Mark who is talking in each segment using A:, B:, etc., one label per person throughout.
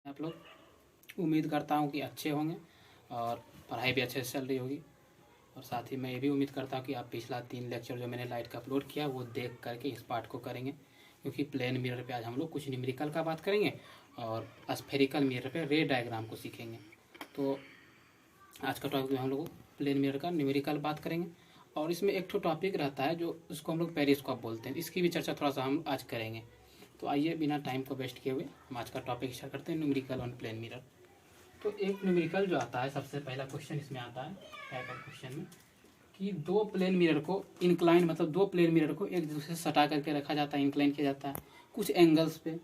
A: आप लोग उम्मीद करता हूँ कि अच्छे होंगे और पढ़ाई भी अच्छे से चल रही होगी। और साथ ही मैं ये भी उम्मीद करता हूँ कि आप पिछला 3 लेक्चर जो मैंने लाइट का अपलोड किया वो देख करके इस पार्ट को करेंगे, क्योंकि प्लेन मिरर पे आज हम लोग कुछ न्यूमेरिकल का बात करेंगे और स्फेरिकल मिरर पे रे डायग्राम को सीखेंगे। तो आज का टॉपिक में हम लोग प्लेन मिरर का न्यूमेरिकल बात करेंगे और इसमें एक तो टॉपिक रहता है जो उसको हम लोग पेरिस्कोप बोलते हैं, इसकी भी चर्चा थोड़ा सा हम आज करेंगे। तो आइए बिना टाइम को वेस्ट किए हुए हम आज का टॉपिक स्टार्ट करते हैं, न्यूमेरिकल ऑन प्लेन मिरर। तो एक न्यूमेरिकल जो आता है, सबसे पहला क्वेश्चन इसमें आता है टाइप ऑफ क्वेश्चन में कि दो प्लेन मिरर को इंक्लाइन, मतलब दो प्लेन मिरर को एक दूसरे से सटा करके रखा जाता है, इंक्लाइन किया जाता है कुछ एंगल्स पे।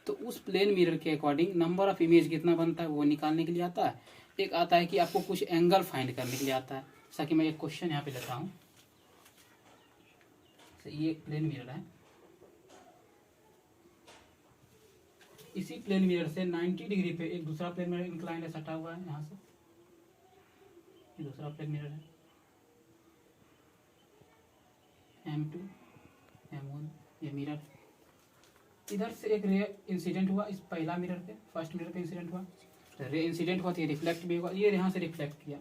A: तो उस प्लेन मिरर के अकॉर्डिंग नंबर ऑफ इमेज कितना बनता है वो निकालने के लिए आता है। एक आता है कि आपको कुछ एंगल फाइंड करने के लिए आता है। जैसा कि मैं एक क्वेश्चन यहाँ पे लेता हूँ, ये एक प्लेन मिरर है, इसी प्लेन मिरर से 90 डिग्री पे एक दूसरा प्लेन मिरर इंक्लाइंड है, सटा हुआ है यहाँ से, ये दूसरा प्लेन मिरर है M2 M1, ये मिरर। इधर से एक रे इंसिडेंट हुआ इस पहला मिरर पे, फर्स्ट मिरर पे इंसिडेंट हुआ, तो रे इंसिडेंट हुआ तो ये रिफ्लेक्ट भी हुआ, ये यहाँ से रिफ्लेक्ट किया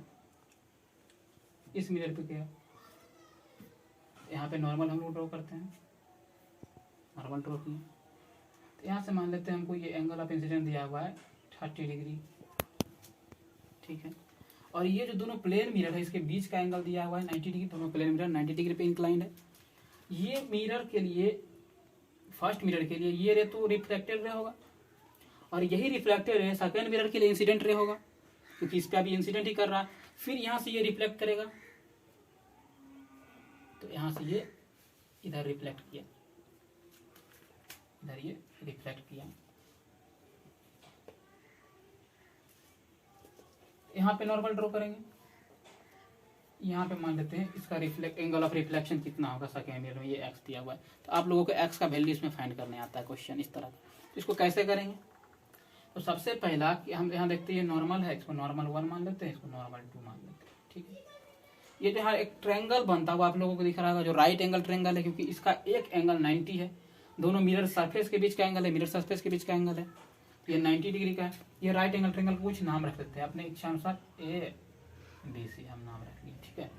A: इस मिरर पे गया। यहाँ पे नॉर्मल हम लोग ड्रॉ करते हैं, नॉर्मल ड्रॉ किए। तो यहाँ से मान लेते हैं हमको ये एंगल ऑफ इंसिडेंट दिया हुआ है 30 डिग्री, ठीक है। और ये जो दोनों प्लेन मिरर है इसके बीच का एंगल दिया हुआ है 90 डिग्री, दोनों प्लेन मिरर 90 डिग्री पे इंक्लाइंड है। ये मिरर के लिए, फर्स्ट मिरर के लिए ये रे तो रिफ्लेक्टेड रे होगा और यही रिफ्लेक्टेड रे सेकेंड मिरर के लिए इंसिडेंट रे होगा, क्योंकि इस पे अभी इंसिडेंट ही कर रहा है। फिर यहाँ से ये रिफ्लेक्ट करेगा, तो यहाँ से ये इधर रिफ्लेक्ट किया, इधर ये रिफ्लेक्ट किया। यहाँ पे नॉर्मल ड्रॉ करेंगे, यहाँ पे मान लेते हैं इसका रिफ्लेक्ट एंगल ऑफ रिफ्लेक्शन कितना होगा सेकेंड मिरर में, ये एक्स दिया हुआ है। तो आप लोगों को एक्स का वैल्यू इसमें फाइंड करने आता है क्वेश्चन इस तरह का। तो इसको कैसे करेंगे, तो सबसे पहला कि हम यहाँ देखते हैं ये नॉर्मल है, इसको नॉर्मल 1 मान लेते हैं, इसको नॉर्मल 2 मान लेते हैं, ठीक है। ये जो यहाँ एक ट्रायंगल बनता हुआ आप लोगों को दिख रहा होगा, जो राइट एंगल ट्रायंगल है, क्योंकि इसका एक एंगल 90 है, दोनों मिरर सरफेस के बीच का एंगल है, मिरर सरफेस के बीच का एंगल है, ये 90 डिग्री का है। ये राइट एंगल ट्रायंगल को कुछ नाम रख सकते हैं अपने इच्छा अनुसार, ABC हम नाम रख लिए, ठीक है।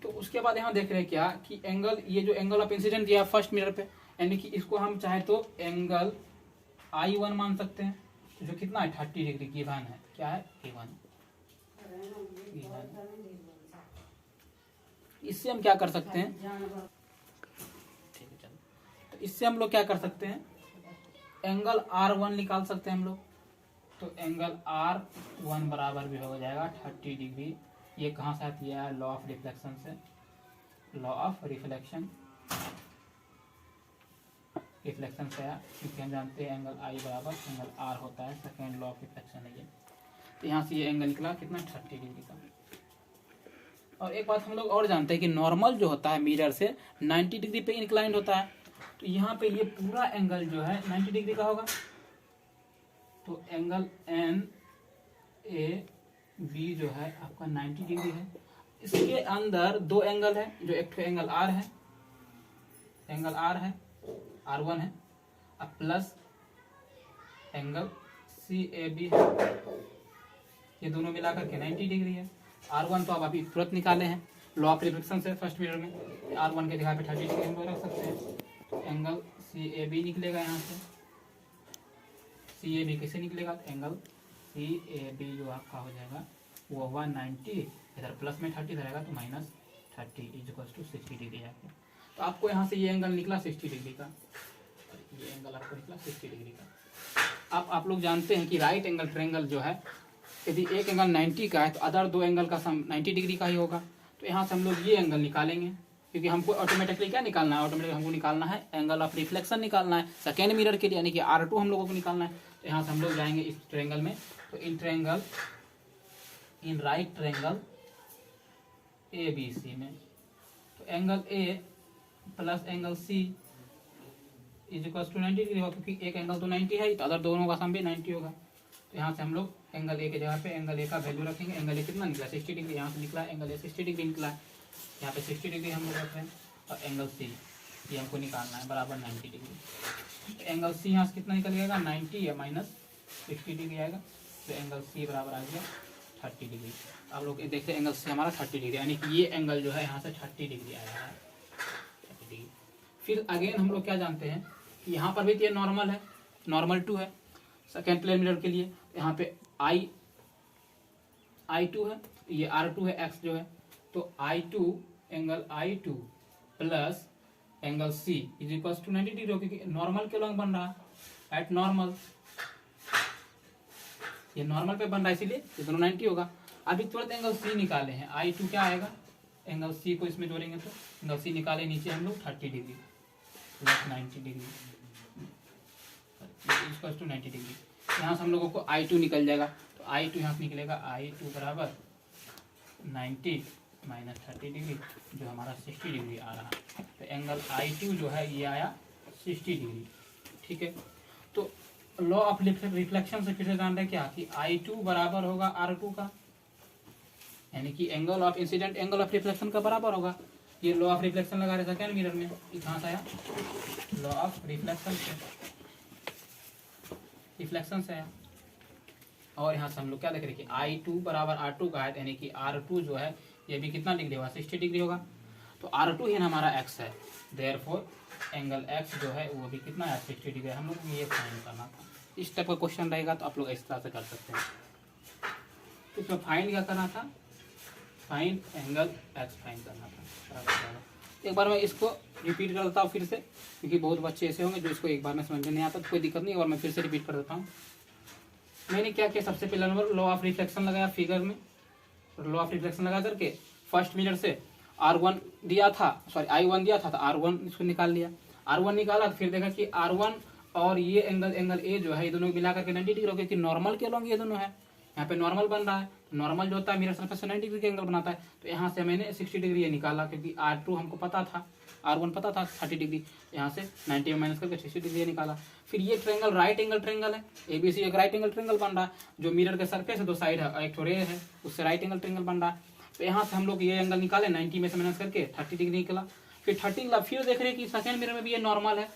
A: तो उसके बाद यहाँ देख रहे हैं क्या कि एंगल, ये जो एंगल ऑफ इंसिडेंट दिया फर्स्ट मिरर पे, यानी कि इसको हम चाहे तो एंगल I1 मान सकते हैं, जो कितना है 30 डिग्री की वन है, क्या है A1। इससे हम क्या कर सकते हैं, ठीक है चलो, तो इससे हम लोग क्या कर सकते हैं, एंगल R1 निकाल सकते हैं हम लोग। तो एंगल R1 बराबर भी हो जाएगा 30 डिग्री। ये कहाँ से आती है, लॉ ऑफ रिफ्लेक्शन से, लॉ ऑफ रिफ्लेक्शन से आया, क्योंकि हम जानते हैं एंगल I बराबर एंगल R होता है, सेकेंड लॉ ऑफ रिफ्लेक्शन है ये। तो यहाँ से ये एंगल निकला कितना 30 डिग्री का। और एक बात हम लोग और जानते हैं कि नॉर्मल जो होता है मिरर से 90 डिग्री पे इंक्लाइंड होता है, तो यहाँ पे ये पूरा एंगल जो है 90 डिग्री का होगा। तो एंगल NAB जो है आपका 90 डिग्री है। इसके अंदर दो एंगल है, जो एक तो एंगल R है, एंगल R है, R1 है, अब प्लस एंगल CAB है, ये दोनों मिलाकर के 90 डिग्री है। R1 तो आप अभी तुरंत निकाले हैं लॉ ऑफ रिफ्लेक्शन से फर्स्ट मिरर में, R1 के जगह पे 30 डिग्री हम लोग रख सकते हैं। तो एंगल CAB निकलेगा यहाँ से, CAB कैसे निकलेगा, तो एंगल CAB जो आपका हो जाएगा वो होगा 90, इधर प्लस में 30 रहेगा तो -30 = 60 डिग्री आपको। तो आपको यहाँ से ये एंगल निकला 60 डिग्री का, ये एंगल आपको निकला 60 डिग्री का। अब आप लोग जानते हैं कि राइट एंगल ट्रायंगल जो है, यदि एक एंगल 90 का है तो अदर दो एंगल का सम 90 डिग्री का ही होगा। तो यहाँ से हम लोग ये एंगल निकालेंगे, क्योंकि हमको ऑटोमेटिकली क्या निकालना है, ऑटोमेटिकली हमको निकालना है एंगल ऑफ रिफ्लेक्शन निकालना है सेकेंड मिरर के लिए, यानी कि R2 हम लोगों को निकालना है। तो यहाँ से हम लोग जाएंगे इस ट्रायंगल में, तो इन राइट ट्रायंगल ABC में, तो angle A plus angle C = 90 degree होगा, क्योंकि एक एंगल तो 90 है तो अदर दोनों का सम भी 90 होगा। तो यहाँ से हम लोग एंगल A के जगह पे एंगल A का वैल्यू रखेंगे। एंगल A कितना निकला 60 डिग्री, यहाँ से निकला एंगल A 60 डिग्री निकला है, यहाँ पे 60 डिग्री हम लोग रख रहे हैं। और एंगल C ये हमको निकालना है बराबर 90 डिग्री। तो एंगल C यहाँ से कितना निकल जाएगा 90 या 60 डिग्री आएगा, तो एंगल सी बराबर आ गया 30 डिग्री। आप लोग देखते हैं एंगल सी हमारा 30 डिग्री, यानी कि ये एंगल जो है यहाँ से 30 डिग्री आया है, 30 डिग्री। फिर अगेन हम लोग क्या जानते हैं कि यहाँ पर भी ये नॉर्मल है, नॉर्मल टू है सेकेंड प्लेन मिरर के लिए। यहाँ पे I2 है, ये R2 है x जो है, तो I2 angle I2 plus angle C is equal to 90 degree, क्योंकि नॉर्मल के लॉन्ग बन रहा है एट नॉर्मल, ये नॉर्मल पे बन रहा है इसीलिए ये दोनों 90 होगा। अभी तुरंत एंगल C निकाले हैं, I2 क्या आएगा, एंगल C को इसमें जोड़ेंगे तो एंगल C निकाले नीचे हम लोग 30 degree plus 90 degree equal to 90 degree. यहाँ से हम लोगों को I2 निकल जाएगा, तो I2 यहाँ से निकलेगा I2 बराबर 90 माइनस 30 डिग्री, जो हमारा 60 डिग्री आ रहा है। तो एंगल I2 जो है ये आया 60 डिग्री, ठीक है। तो लॉ ऑफ रिफ्लेक्शन से फिर से जान रहे हैं क्या कि I2 बराबर होगा R2 का, यानी कि angle of incident angle of reflection का बराबर होगा। ये लॉ ऑफ रिफ्लेक्शन लगा रहे सेकेंड मिरर में, कहाँ से आया, लॉ ऑफ रिफ्लेक्शन से आया। और यहाँ से हम लोग क्या देख रहे हैं कि I2 बराबर R2 का है, यानी कि R2 जो है ये भी कितना डिग्री होगा, 60 डिग्री होगा। तो R2 ही ना हमारा x है, देयरफॉर एंगल x जो है वो भी कितना है, 60 डिग्री। हम लोग ये फाइंड करना था। इस टाइप का क्वेश्चन रहेगा तो आप लोग इस तरह से कर सकते हैं। तो इसमें फाइंड क्या करना था, फाइंड एंगल x फाइंड करना था। एक बार मैं इसको रिपीट कर देता हूँ फिर से, क्योंकि बहुत बच्चे ऐसे होंगे जो इसको एक बार में समझ में नहीं आता, तो कोई दिक्कत नहीं, और मैं फिर से रिपीट कर देता हूँ। मैंने क्या किया, सबसे पहला नंबर लॉ ऑफ रिफ्लेक्शन लगाया फिगर में, लॉ ऑफ रिफ्लेक्शन लगा करके फर्स्ट मिरर से R1 दिया था, सॉरी I1 दिया था, तो R1 इसको निकाल लिया। R1 निकाला तो फिर देखा कि R1 और ये एंगल A जो है ये दोनों मिला करके 90 डिग्री हो गया, कि नॉर्मल के लॉन्ग ये दोनों है, यहाँ पे नॉर्मल बन रहा है। नॉर्मल जो होता है मिरर सरफेस से 90 डिग्री का एंगल बनाता है, तो यहाँ से मैंने 60 डिग्री ये निकाला, क्योंकि R2 हमको पता था, R1 पता था 30 डिग्री, यहाँ से 90 में माइनस करके 60 डिग्री निकाला। फिर ये ट्रेंगल राइट एंगल ट्रेंगल है, ABC एक राइट एंगल ट्रेंगल बन रहा है, जो मिरर के सरफेस है दो साइड है, एक रे है, उससे राइट एंगल ट्रेंगल बन रहा है। तो यहाँ से हम लोग ये एंगल निकाले, 90 में से माइनस करके 30 डिग्री निकला। फिर 30 निकला, फिर देख रहे हैं कि सेकेंड मिरर में भी ये नॉर्मल है,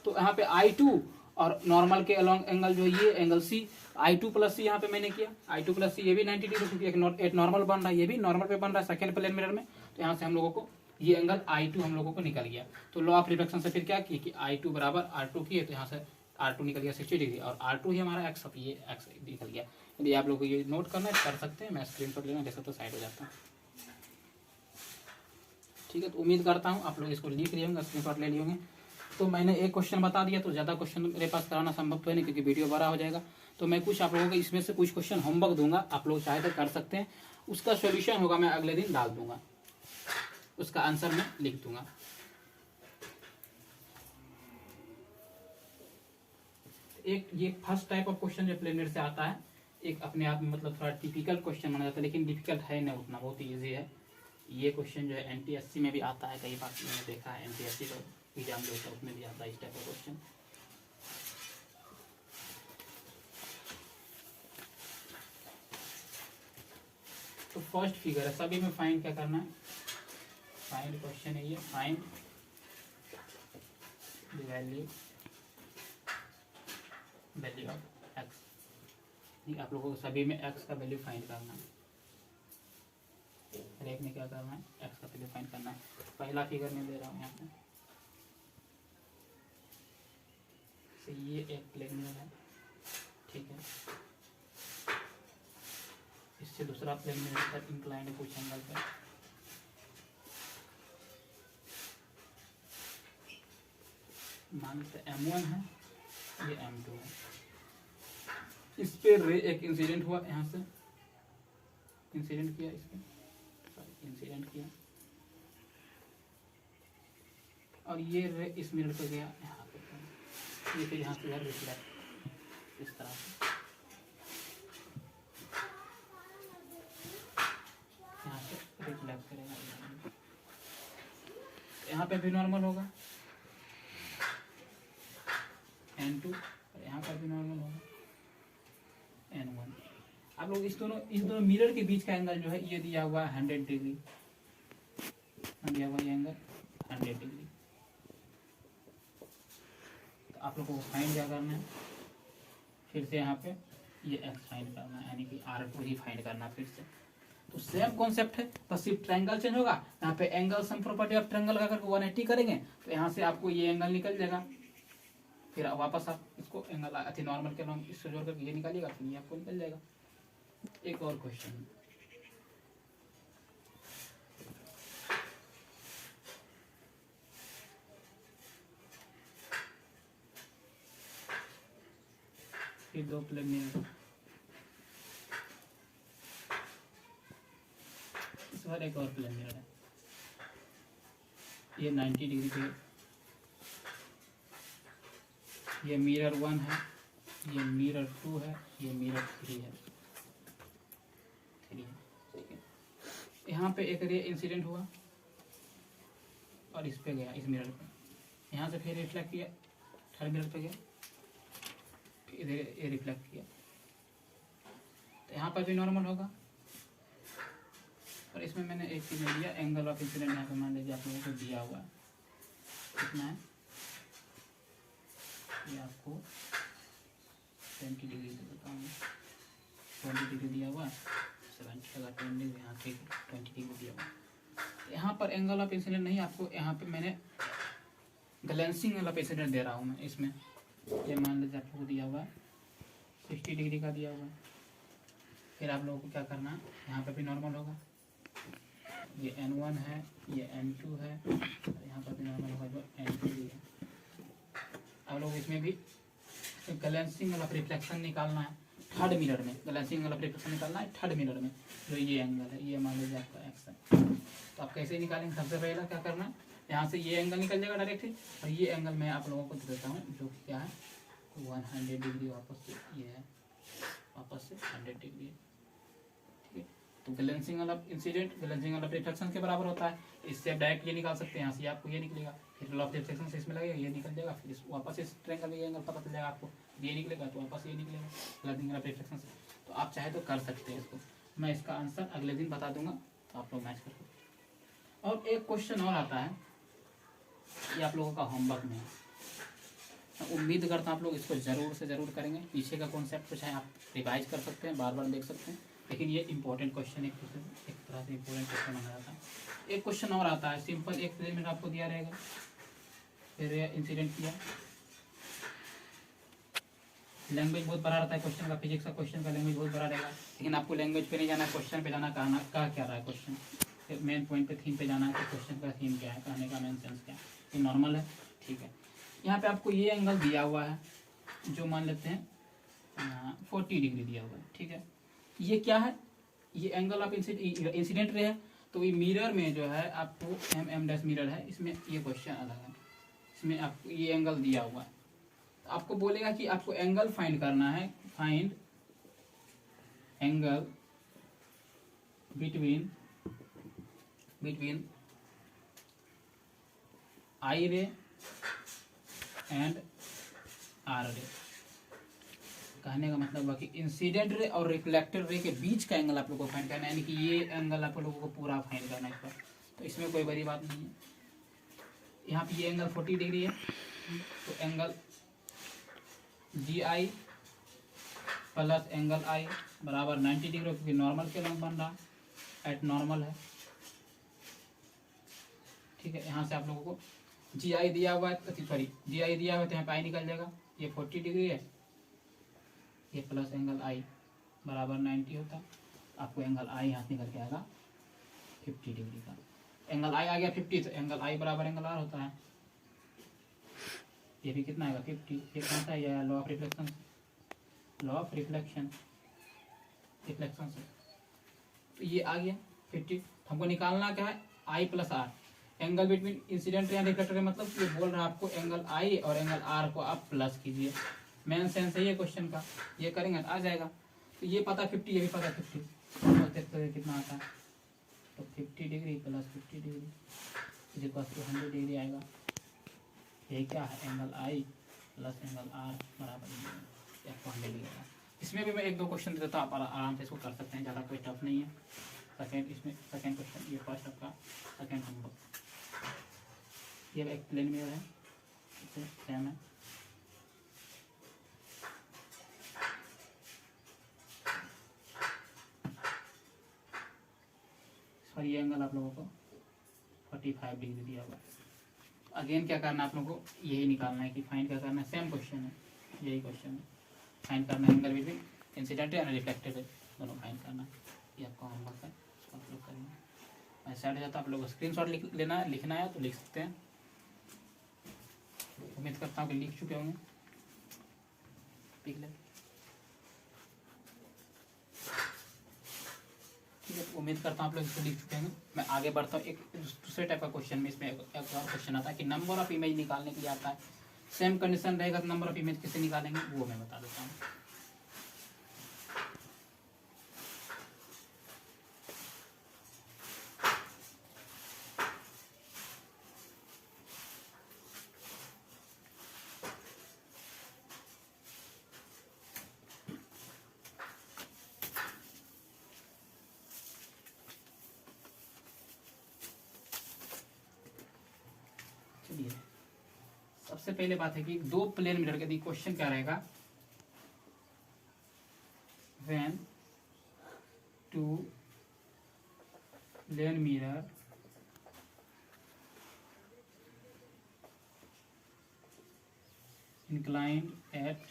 A: तो यहाँ पे I2 और नॉर्मल के अलॉन्ग एंगल जो ये angle C, I2 plus C यहाँ पे मैंने किया, I2 प्लस C ये भी 90 डिग्री, क्योंकि एक नॉर्मल बन रहा है, ये भी नॉर्मल पे बन रहा है सेकेंड प्लेन मिरर में। तो यहाँ से हम लोगों को ये एंगल I2 हम लोगों को निकल गया। तो लॉ ऑफ रिफ्लेक्शन से फिर क्या किए कि I2 बराबर R2 किए, तो यहाँ से R2 निकल गया 60 डिग्री, और R2 ही हमारा x, अब ये x निकल गया। यदि आप लोगों को ये नोट करना है कर सकते हैं, मैं स्क्रीन पर लेना जैसा तो साइड हो जाता हूँ, ठीक है। तो उम्मीद करता हूँ आप लोग इसको लिख लिए होंगे, स्क्रीन पर ले लिए होंगे। तो मैंने एक क्वेश्चन बता दिया, तो ज़्यादा क्वेश्चन मेरे पास कराना संभव तो है नहीं, क्योंकि वीडियो बड़ा हो जाएगा। तो मैं कुछ आप लोगों को इसमें से कुछ क्वेश्चन होमवर्क दूंगा, आप लोग चाहे तो कर सकते हैं, उसका सॉल्यूशन होगा मैं अगले दिन डाल दूंगा, उसका आंसर मैं लिख दूंगा। एक ये फर्स्ट टाइप ऑफ क्वेश्चन जो प्लेन मिरर से आता है, एक अपने आप में मतलब थोड़ा टिपिकल क्वेश्चन माना जाता है, लेकिन डिफिकल्ट है ना उतना, बहुत ही ईजी है। ये क्वेश्चन जो है NTSC में भी आता है, कई बार मैंने देखा है NTSC का एग्जाम जो होता है उसमें भी आता है इस टाइप का क्वेश्चन। तो फर्स्ट फिगर है, सभी में फाइंड क्या करना है, फाइंड क्वेश्चन है ये, find the value of x। आप लोगों को सभी में x का वैल्यू फाइंड करना है, हर एक में क्या करना है, x का वैल्यू फाइंड करना है। पहला फिगर में दे रहा हूँ यहाँ पे, तो ये एक प्लेन मिरर है, ठीक है, इससे दूसरा प्लेन मिरर पर इंक्लाइंड है कुछ एंगल पर, मान लेते M1 है, ये M2 है। इस पे रे एक इंसिडेंट हुआ, यहाँ से इंसिडेंट किया, इस पे इंसिडेंट किया, और ये रे इस मिरर पे गया, यहाँ पे ये फिर यहाँ से रिफ्लेक्ट इस तरह से, यहाँ से रिफ्लेक्ट करेगा, यहाँ पे भी नॉर्मल होगा N2, और यहाँ पर भी नॉर्मल होगा N1। आप लोग इस दोनों मिरर के बीच का एंगल जो है ये दिया हुआ है 100 डिग्री, दिया हुआ ये एंगल 100 डिग्री। तो आप लोगों को फाइंड क्या करना है, फिर से यहाँ पे ये एक्स फाइंड करना है, यानी कि R2 ही फाइंड करना फिर से। तो सेम कॉन्सेप्ट है, बस सिर्फ ट्रायंगल चेंज होगा। यहाँ पे angle sum property of triangle का करके 180 करेंगे तो यहाँ से आपको ये एंगल निकल जाएगा। फिर वापस आप इसको एंगल अच्छी नॉर्मल के नाम इससे जोड़ करके ये निकालिएगा, फिर ये आपको निकल जाएगा। एक और क्वेश्चन, फिर 2 प्लेन मिरर, इस बार एक और प्लेन मिरर है, ये 90 डिग्री पे, ये मिरर 1 है, ये मिरर 2 है, ये मिरर 3 है, ठीक है। यहाँ पे एक रे इंसिडेंट हुआ और इस पे गया, इस मिरर पे, यहाँ से फिर रिफ्लेक्ट किया, थर्ड मिरर पे गया, फिर ये रिफ्लेक्ट किया, तो यहाँ पर भी नॉर्मल होगा। और इसमें मैंने एक चीज़ दिया, एंगल ऑफ इंसिडेंट यहाँ पे मान लीजिए आप लोगों को दिया हुआ है, कितना है, ये आपको 20 डिग्री देता हूँ, 20 डिग्री दिया हुआ है, 70 लगा, 20 डिग्री यहाँ पे 20 डिग्री दिया हुआ। यहाँ पर एंगल ऑफ इंसिडेंट नहीं, आपको यहाँ पे मैंने ग्लेंसिंग एंगल ऑफ इंसिडेंट दे रहा हूँ मैं इसमें। ये मान लीजिए आप लोगों को दिया हुआ है 60 डिग्री का दिया हुआ है। फिर आप लोगों को क्या करना है, यहाँ पे भी नॉर्मल होगा, ये N1 है, ये N2 है, यहाँ पर भी नॉर्मल होगा, जो N2 भी है। आप लोग इसमें भी ग्लेंसिंग ऑफ रिफ्लेक्शन निकालना है थर्ड मिरर में, ग्लेंसिंग ऑफ रिफ्लेक्शन निकालना है थर्ड मिरर में, जो ये एंगल है, ये मान लीजिए आपका एक्स है। तो आप कैसे निकालेंगे, सबसे पहले क्या करना है, यहाँ से ये एंगल निकल जाएगा डायरेक्ट ही, और ये एंगल मैं आप लोगों को दे देता हूँ, जो कि क्या है 100 डिग्री, वापस से ये है, वापस से 100 डिग्री, ठीक है। तो ग्लेंसिंग ऑफ इंसिडेंट ग्लेंसिंग ऑफ रिफ्लेक्शन के बराबर होता है, इससे आप डायरेक्ट ये निकाल सकते हैं, यहाँ से आपको ये निकलेगा, फिर लॉ ऑफ रिफ्लेक्शन से इसमें लगेगा, ये निकल जाएगा, फिर वापस इस ट्रायंगल ये एंगल पता चल जाएगा आपको, ये निकलेगा तो वापस ये निकलेगा ग्लेंसिंग ऑफ रिफ्लेक्शन से। तो आप चाहे तो कर सकते हैं इसको, मैं इसका आंसर अगले दिन बता दूंगा, तो आप लोग मैच कर सकते हैं। और एक क्वेश्चन और आता है, ये आप लोगों का होमवर्क में है, उम्मीद करता हूँ आप लोग इसको जरूर से जरूर करेंगे। पीछे का कॉन्सेप्ट को चाहे आप रिवाइज कर सकते हैं, बार बार देख सकते हैं, लेकिन ये इंपॉर्टेंट क्वेश्चन एक तरह से इंपॉर्टेंट क्वेश्चन माना जाता है। एक क्वेश्चन और आता है सिंपल, एक एलिमेंट आपको दिया रहेगा, फिर इंसिडेंट किया, लैंग्वेज बहुत बड़ा रहता है क्वेश्चन का, फिजिक्स का क्वेश्चन का लैंग्वेज बहुत बड़ा रहेगा, लेकिन आपको लैंग्वेज पे नहीं जाना, क्वेश्चन पे जाना, कहना क्या रहा है क्वेश्चन, फिर मेन पॉइंट पे थीम पे जाना है कि क्वेश्चन का थीम क्या है, कहने का मेन सेंस क्या है। ये नॉर्मल है, ठीक है। यहाँ पे आपको ये एंगल दिया हुआ है, जो मान लेते हैं 40 डिग्री दिया हुआ है, ठीक है। ये क्या है, ये एंगल ऑफ इंसिडेंट रे है, तो ये मिरर में जो है आपको M मिरर है, इसमें ये क्वेश्चन अलग है, इसमें आपको ये एंगल दिया हुआ है, तो आपको बोलेगा कि आपको एंगल फाइंड करना है, फाइंड एंगल बिटवीन I रे एंड R रे। कहने का मतलब है कि इंसिडेंट रे और रिफ्लेक्टेड रे के बीच का एंगल आप लोगों को फाइंड करना है, यानी कि ये एंगल आप लोगों को पूरा फाइंड करना है इस पर, तो इसमें कोई बड़ी बात नहीं है। यहाँ पे ये एंगल 40 डिग्री है, तो angle GI plus angle I बराबर 90 डिग्री, क्योंकि नॉर्मल के लंब बन रहा, एट नॉर्मल है, ठीक है। यहाँ से आप लोगों को GI दिया हुआ है, सॉरी GI दिया हुआ है, तो यहाँ पे I निकल जाएगा, ये 40 डिग्री है, ये प्लस एंगल I बराबर 90 होता है, आपको एंगल I यहाँ निकल के आएगा 50 डिग्री का, एंगल I आ गया 50, तो एंगल I बराबर एंगल R होता है, ये भी कितना आएगा 50, ये कौन सा है, law of reflection, law of reflection से, तो ये आ गया 50। हमको निकालना क्या है, I plus R, angle between incident या रिफ्लेक्टर, मतलब ये बोल रहा है आपको एंगल I और एंगल R को आप प्लस कीजिए, मेन सेंस है ये क्वेश्चन का, ये करेंगे आ जाएगा। तो ये पता 50, ये भी पता 50, तो देखते हैं कितना आता है, तो 50 degree plus 50 degree equal to 100 degree आएगा। ये क्या है, angle I plus angle R बराबर 100 डिग्री आएगा। इसमें भी मैं एक दो क्वेश्चन देता हूँ, आप आराम से इसको कर सकते हैं, ज़्यादा कोई टफ नहीं है। इसमें सेकेंड क्वेश्चन, ये फर्स्ट आपका सेकेंड होमवर्क, ये एक प्लेन मिरर है, सेम है, पर ये एंगल आप लोगों को 45 डिग्री दिया हुआ है। अगेन क्या करना है आप लोगों को, यही निकालना है कि फाइंड क्या करना है, सेम क्वेश्चन है, यही क्वेश्चन है, फाइंड करना है angle between incident and reflected ray, दोनों फाइंड करना है। ये आपका होमवर्क है, इसको आप लोग करेंगे। मैं सेट हो जाता है, आप लोग स्क्रीनशॉट लेना है, लिखना है तो लिख सकते हैं। उम्मीद करता हूँ कि लिख चुके होंगे, लिख ले। ठीक है, तो उम्मीद करता हूँ आप लोग इसको लिख चुके हैं। मैं आगे बढ़ता हूँ, एक दूसरे टाइप का क्वेश्चन में, इसमें एक और क्वेश्चन आता है कि नंबर ऑफ इमेज निकालने के लिए आता है। सेम कंडीशन रहेगा तो नंबर ऑफ इमेज कैसे निकालेंगे वो मैं बता देता हूँ। चलिए, सबसे पहले बात है कि दो प्लेन मिरर के क्वेश्चन क्या रहेगा, when two plane mirror inclined at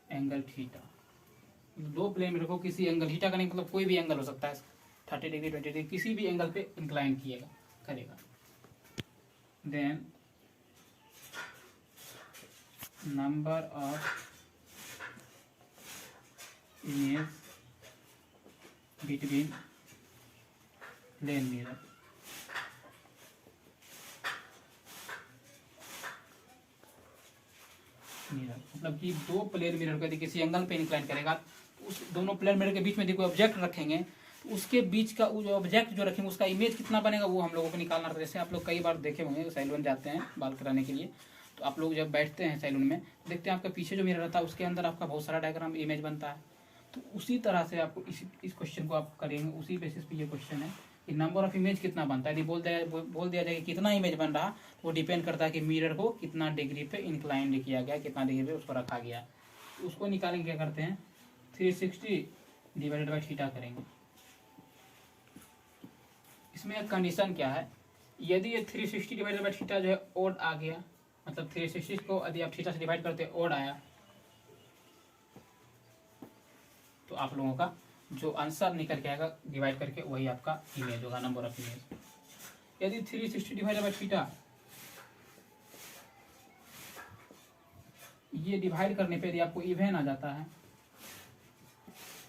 A: angle theta. दो प्लेन मिरर को किसी एंगल थीटा का नहीं, मतलब कोई भी एंगल हो सकता है, 30 डिग्री 20 डिग्री, किसी भी एंगल पे इंक्लाइन करेगा। Then number of image between plane mirror, मतलब कि दो प्लेन मिरर को यदि किसी एंगल पे इंक्लाइन करेगा, तो उस दोनों प्लेन मिरर के बीच में यदि कोई ऑब्जेक्ट रखेंगे तो उसके बीच का जो ऑब्जेक्ट जो रखेंगे उसका इमेज कितना बनेगा वो हम लोगों को निकालना रहता है। जैसे आप लोग कई बार देखे होंगे, सैलून जाते हैं बाल कराने के लिए, तो आप लोग जब बैठते हैं सैलून में, देखते हैं आपका पीछे जो मिरर रहता है उसके अंदर आपका बहुत सारा डायग्राम इमेज बनता है। तो उसी तरह से आपको इस क्वेश्चन को आप करेंगे, उसी बेसिस पे ये क्वेश्चन है कि नंबर ऑफ इमेज कितना बनता है। यदि बोल दिया जाए कि कितना इमेज बन रहा, तो वो डिपेंड करता है कि मिरर को कितना डिग्री पे इंक्लाइंड किया गया, कितना डिग्री पे उसको रखा गया। तो उसको निकालेंगे, क्या करते हैं, 360 डिवाइडेड बाई थीटा करेंगे। इसमें एक कंडीशन क्या है, यदि ये 360 डिवाइडेड बाई थीटा जो है ओड आ गया, मतलब 360 को यदि आप थीटा से डिवाइड करते हैं ओड आया, तो आप लोगों का जो आंसर निकल के आएगा डिवाइड करके वही आपका इमेज होगा, नंबर ऑफ इमेज। यदि 360 डिवाइडेड बाई थीटा ये डिवाइड करने पे यदि आपको इवन आ जाता है,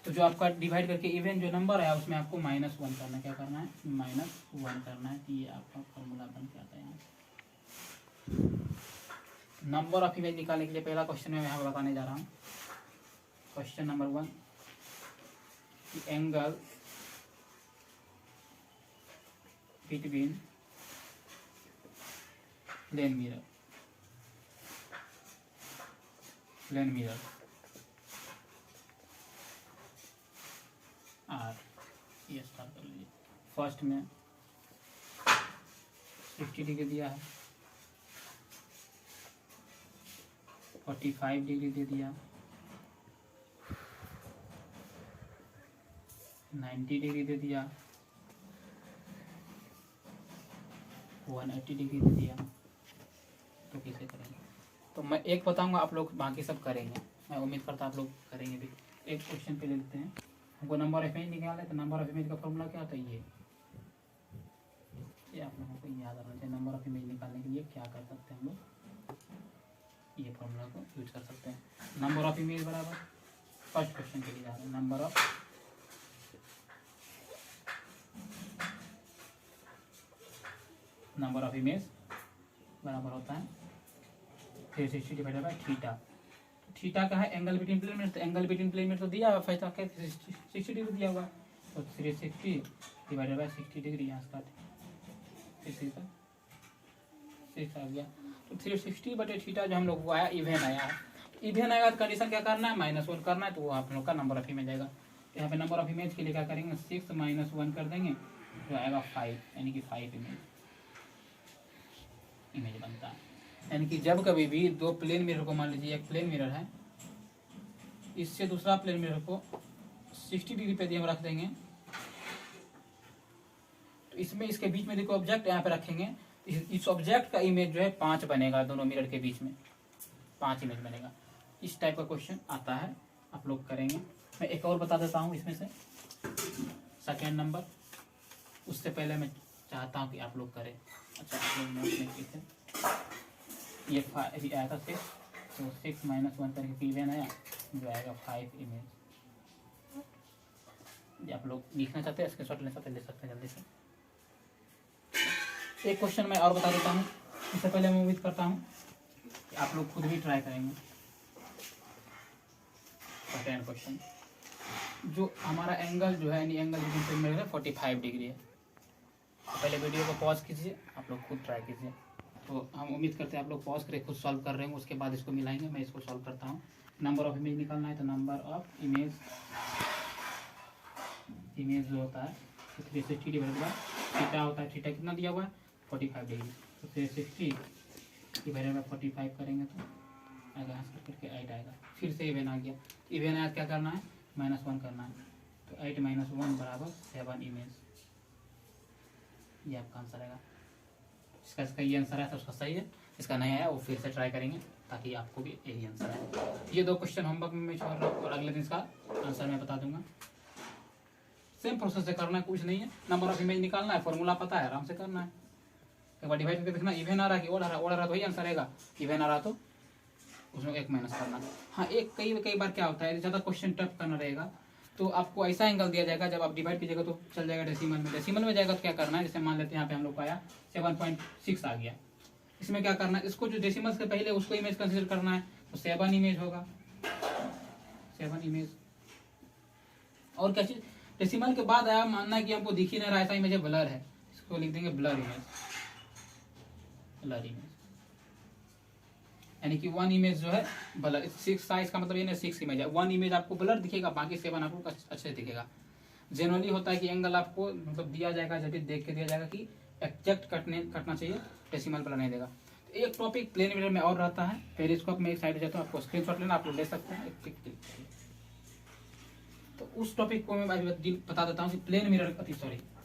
A: तो जो आपका डिवाइड करके इवन जो नंबर है उसमें आपको -1 करना है। क्या करना है, -1 करना है। तो ये आपका फॉर्मूला बन के आता है यहाँ। नंबर ऑफ इमेज निकालने के लिए पहला क्वेश्चन मैं यहाँ बताने जा रहा हूँ। Question number 1, angle between plane mirror are, ये स्टार्ट कर लीजिए। फर्स्ट में 60 डिग्री दिया है, 45 डिग्री दे दिया, 90 डिग्री दे दिया, 180 डिग्री दे दिया। तो कैसे करेंगे, तो मैं एक बताऊंगा, आप लोग बाकी सब करेंगे। मैं उम्मीद करता हूँ आप लोग करेंगे भी। एक क्वेश्चन पे ले लेते हैं, हमको नंबर ऑफ इमेज निकालना है। तो नंबर ऑफ इमेज का फॉर्मूला क्या होता है, ये आप लोगों को याद रखना चाहिए। नंबर ऑफ इमेज निकालने के लिए क्या कर सकते हैं हम लोग, ये फॉर्मूला को यूज कर सकते हैं। नंबर ऑफ इमेज बराबर, फर्स्ट क्वेश्चन के लिए जा रहे हैं, नंबर ऑफ इमेज बराबर होता है 360 डिवाइडेड बाई थीटा। थीटा का है एंगल बिटवीन प्लेन मिरर, तो एंगल बिटवीन प्लेन मिरर तो दिया हुआ, फर्स्ट आपका 60 डिग्री दिया हुआ, तो 360 डिवाइडेड बाई 60 डिग्री, यहाँ से 6 आ गया। तो 360 बटे थीटा जो हम लोग को आया, इवेन आया है। इवेन आएगा तो कंडीशन क्या करना है, -1 करना है, तो वो आप लोग का नंबर ऑफ इमेज आएगा। तो यहाँ पे नंबर ऑफ इमेज के लिए क्या करेंगे, 6 - 1 कर देंगे, तो आएगा 5, यानी कि 5 इमेज बनता है। यानी कि जब कभी भी दो प्लेन मिरर को, मान लीजिए एक प्लेन मिरर है, इससे दूसरा प्लेन मिरर को 60 डिग्री पे हम रख देंगे, तो इसमें इसके बीच में देखो ऑब्जेक्ट यहाँ पे रखेंगे, इस ऑब्जेक्ट का इमेज जो है 5 बनेगा, दोनों मिरर के बीच में 5 इमेज बनेगा। इस टाइप का क्वेश्चन आता है, आप लोग करेंगे। मैं एक और बता देता हूँ इसमें से, सेकेंड नंबर। उससे पहले मैं चाहता हूँ कि आप लोग करें। अच्छा, आप लोग नोट में लिखे ये आया था 6, तो 6 - 1 करके इवेन आया, जो आएगा 5 इमेज। ये आप लोग लिखना चाहते हैं, स्क्रीनशॉट लेना चाहते हैं, ले सकते हैं जल्दी से। एक क्वेश्चन मैं और बता देता हूँ, इससे पहले मैं उम्मीद करता हूँ कि आप लोग खुद भी ट्राई करेंगे। सेकेंड क्वेश्चन, जो हमारा एंगल जो है, यानी एंगल मेरा 45 डिग्री है। पहले वीडियो को पॉज कीजिए, आप लोग खुद ट्राई कीजिए। तो हम उम्मीद करते हैं आप लोग पॉज करें, खुद सॉल्व कर रहे हैं, उसके बाद इसको मिलाएंगे। मैं इसको सॉल्व करता हूँ। नंबर ऑफ इमेज निकालना है, तो नंबर ऑफ इमेज जो होता है 360 डिवाइडेड बाय थीटा होता है। थीटा कितना दिया हुआ है? 45 डिग्री। तो 360 डिवाइडेड बाय 45 करेंगे तो आएगा, यहाँ से करके 8 आएगा। फिर से इवेन आ गया। इवेन आया, क्या करना है? -1 करना है। तो 8 - 1 बराबर 7 इमेज। ये आपका आंसर आएगा। इसका ये आंसर है तो उसका सही है, इसका नहीं आया वो फिर से ट्राई करेंगे ताकि आपको भी यही आंसर आए। ये 2 क्वेश्चन होमवर्क में मैं छोड़ रहा हूँ और अगले दिन इसका आंसर मैं बता दूंगा। सेम प्रोसेस से करना है, कुछ नहीं है। नंबर ऑफ इमेज निकालना है, फॉर्मूला पता है, आराम से करना है। एक बार डिवाइड करके देखना, इवेन आ रहा है कि ओड आ रहा है। ओड आ रहा तो वही आंसर आएगा, इवेन आ रहा तो उसमें 1 माइनस करना। हाँ, कई बार क्या होता है, ज़्यादा क्वेश्चन टफ करना रहेगा तो आपको ऐसा एंगल दिया जाएगा, जब आप डिवाइड कीजिएगा तो चल जाएगा डेसिमल में। डेसिमल में जाएगा तो क्या करना है, जैसे मान लेते हैं यहाँ पे हम लोग का आया 7.6 आ गया। इसमें क्या करना है, इसको जो डेसिमल से पहले उसको इमेज कंसीडर करना है, तो 7 इमेज होगा, 7 इमेज। और क्या चीज, डेसिमल के बाद आया, मानना है कि हमको दिख ही नहीं रहा, ऐसा इमेज ब्लर है, इसको लिख देंगे ब्लर इमेज। ब्लर इमेज यानी कि 1 इमेज जो है ब्लर। 6 साइज का मतलब ये ना 6 इमेज है। 1 इमेज आपको ब्लर दिखेगा, बाकी 7 आपको अच्छे से दिखेगा। जनरली होता है कि एंगल आपको मतलब दिया जाएगा, जब भी देख के दिया जाएगा कि एग्जैक्ट कटना चाहिए, डेसिमल ब्लर नहीं देगा। तो एक टॉपिक प्लेन मिरर में और रहता है, पेरिस्कोप में एक साइड जाता है, आपको स्क्रीनशॉट लेना, आप लोग ले सकते हैं। तो उस टॉपिक को मैं बता देता हूँ कि प्लेन मिरर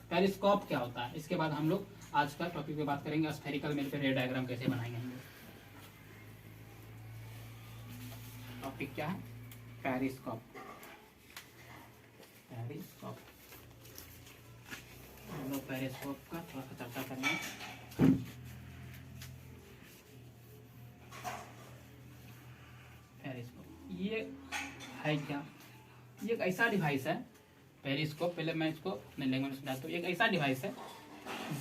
A: पेरिस्कोप क्या होता है। इसके बाद हम लोग आज का टॉपिक पे बात करेंगे, स्फेरिकल मिरर पे रे डायग्राम कैसे बनाएंगे हम लोग। टॉपिक क्या है? पेरिस्कोप। पेरिस्कोप हम लोग पेरिस्कोप का थोड़ा सा चर्चा करेंगे। पेरिस्कोप ये है क्या? ये एक ऐसा डिवाइस है, पेरिस्कोप। पहले मैं इसको अपने लैंग्वेज में समझाता हूँ। एक ऐसा डिवाइस है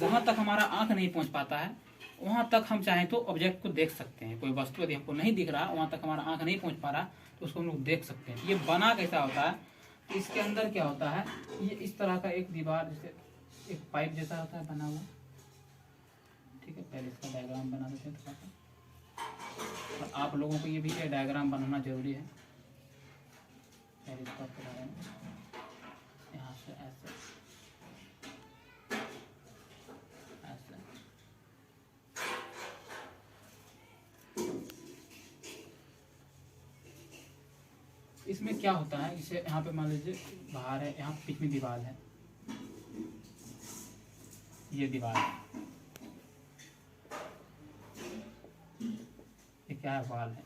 A: जहाँ तक हमारा आंख नहीं पहुँच पाता है, वहाँ तक हम चाहें तो ऑब्जेक्ट को देख सकते हैं। कोई वस्तु यदि हमको नहीं दिख रहा, वहाँ तक हमारा आंख नहीं पहुँच पा रहा, तो उसको हम लोग देख सकते हैं। ये बना कैसा होता है, इसके अंदर क्या होता है, ये इस तरह का एक दीवार जैसे एक पाइप जैसा होता है बना हुआ, ठीक है। पहले इसका डायग्राम बना देते हैं थोड़ा सा, और आप लोगों को ये भी डायग्राम बनाना जरूरी है। पहले इसका यहाँ से ऐसे इसमें क्या होता है, इसे यहाँ पे मान लीजिए बाहर है, यहाँ बीच में दीवार है, ये दीवार है, ये क्या है, वाल है,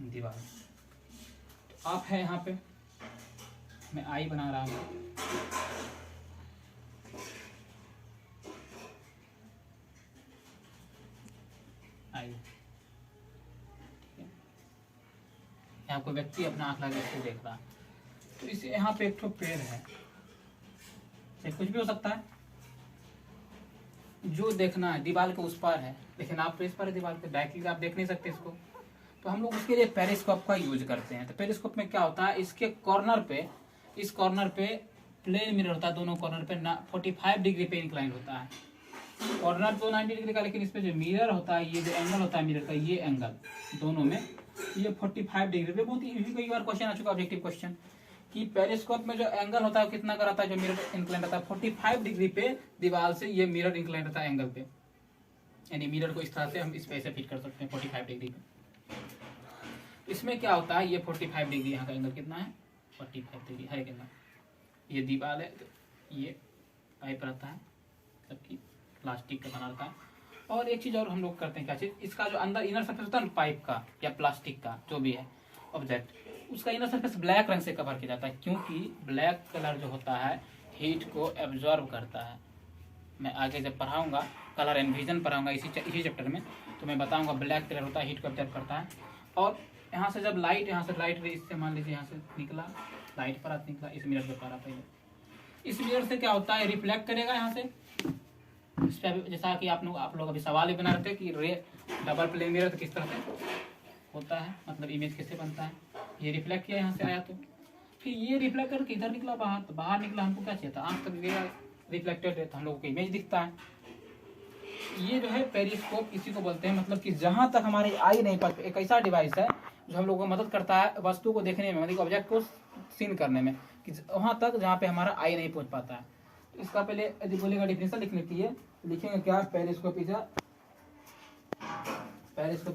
A: दीवार। तो आप है यहाँ पे, मैं आई बना रहा हूँ, आई, यहाँ कोई व्यक्ति अपना आँख लगा के देख रहा है। तो इसे यहाँ पे एक तो पेड़ है, कुछ भी हो सकता है, जो देखना है दीवार के उस पार है, लेकिन आप तो इस पर है दीवार के, डायरेक्टली आप देख नहीं सकते इसको। तो हम लोग उसके लिए पेरिस्कोप का यूज करते हैं। तो पेरिस्कोप में क्या होता है, इसके कॉर्नर पे, इस कॉर्नर पे प्लेन मिरर होता है, दोनों कॉर्नर पे 45 डिग्री पे इंक्लाइन होता है। कॉर्नर तो 90 डिग्री का, लेकिन इसमें जो मिरर होता है, ये जो एंगल होता है मिरर का, ये एंगल दोनों में ये 45 डिग्री पे। बहुत ही कई बार क्वेश्चन आ चुका, ऑब्जेक्टिव क्वेश्चन, कि पेरिस्कोप में जो एंगल होता है कितना का रहता है, जो मिरर इंक्लाइन रहता है 45 डिग्री पे दीवार से, ये मिरर इंक्लाइन रहता है एंगल पे। यानी मिरर को इस तरह से हम इस पे ऐसे फिट कर सकते हैं 45 डिग्री पे। इसमें क्या होता है, ये 45 डिग्री, यहाँ का एंगल कितना है, 45 डिग्री है कितना, ये दीवार है, तो ये पाइप रहता है, जबकि प्लास्टिक का बना रहता है। और एक चीज़ और हम लोग करते हैं, क्या चीज़, इसका जो अंदर इनर सरफेस होता है ना पाइप का या प्लास्टिक का जो भी है ऑब्जेक्ट, उसका इनर सरफेस ब्लैक रंग से कवर किया जाता है, क्योंकि ब्लैक कलर जो होता है हीट को एब्जॉर्ब करता है। मैं आगे जब पढ़ाऊंगा, कलर एंड विजन पढ़ाऊंगा इसी चैप्टर में, तो मैं बताऊंगा ब्लैक कलर होता है हीट को एब्जॉर्ब करता है। और यहाँ से जब लाइट, यहाँ से लाइट रे इससे मान लीजिए यहाँ से निकला, लाइट पर आता निकला, इस मिरर पे पारा पहले, इस मिरर से क्या होता है, रिफ्लेक्ट करेगा यहाँ से इस पे। जैसा कि आप लोग अभी सवाल ही बना रहे थे कि रे डबल प्लेन मिरर तो किस तरह से होता है, मतलब इमेज कैसे बनता है। ये रिफ्लेक्ट किया यहाँ से आया, तो फिर ये रिफ्लेक्ट करके इधर निकला बाहर, तो बाहर निकला, हमको क्या चाहिए था, आँख तक गया रिफ्लेक्टेड है, तो हम लोगों को इमेज दिखता है। ये जो है पेरिस्कोप इसी को बोलते हैं, मतलब कि जहाँ तक हमारी आई नहीं पहुँच, एक ऐसा डिवाइस है जो हम लोगों को मदद करता है वस्तु को देखने में, मतलब ऑब्जेक्ट को सीन करने में, कि वहाँ तक जहाँ पे हमारा आई नहीं पहुँच पाता है। तो इसका पहले यदि बोलेगा डिफिनेशन लिखने के लिए, लिखेंगे क्या, periscope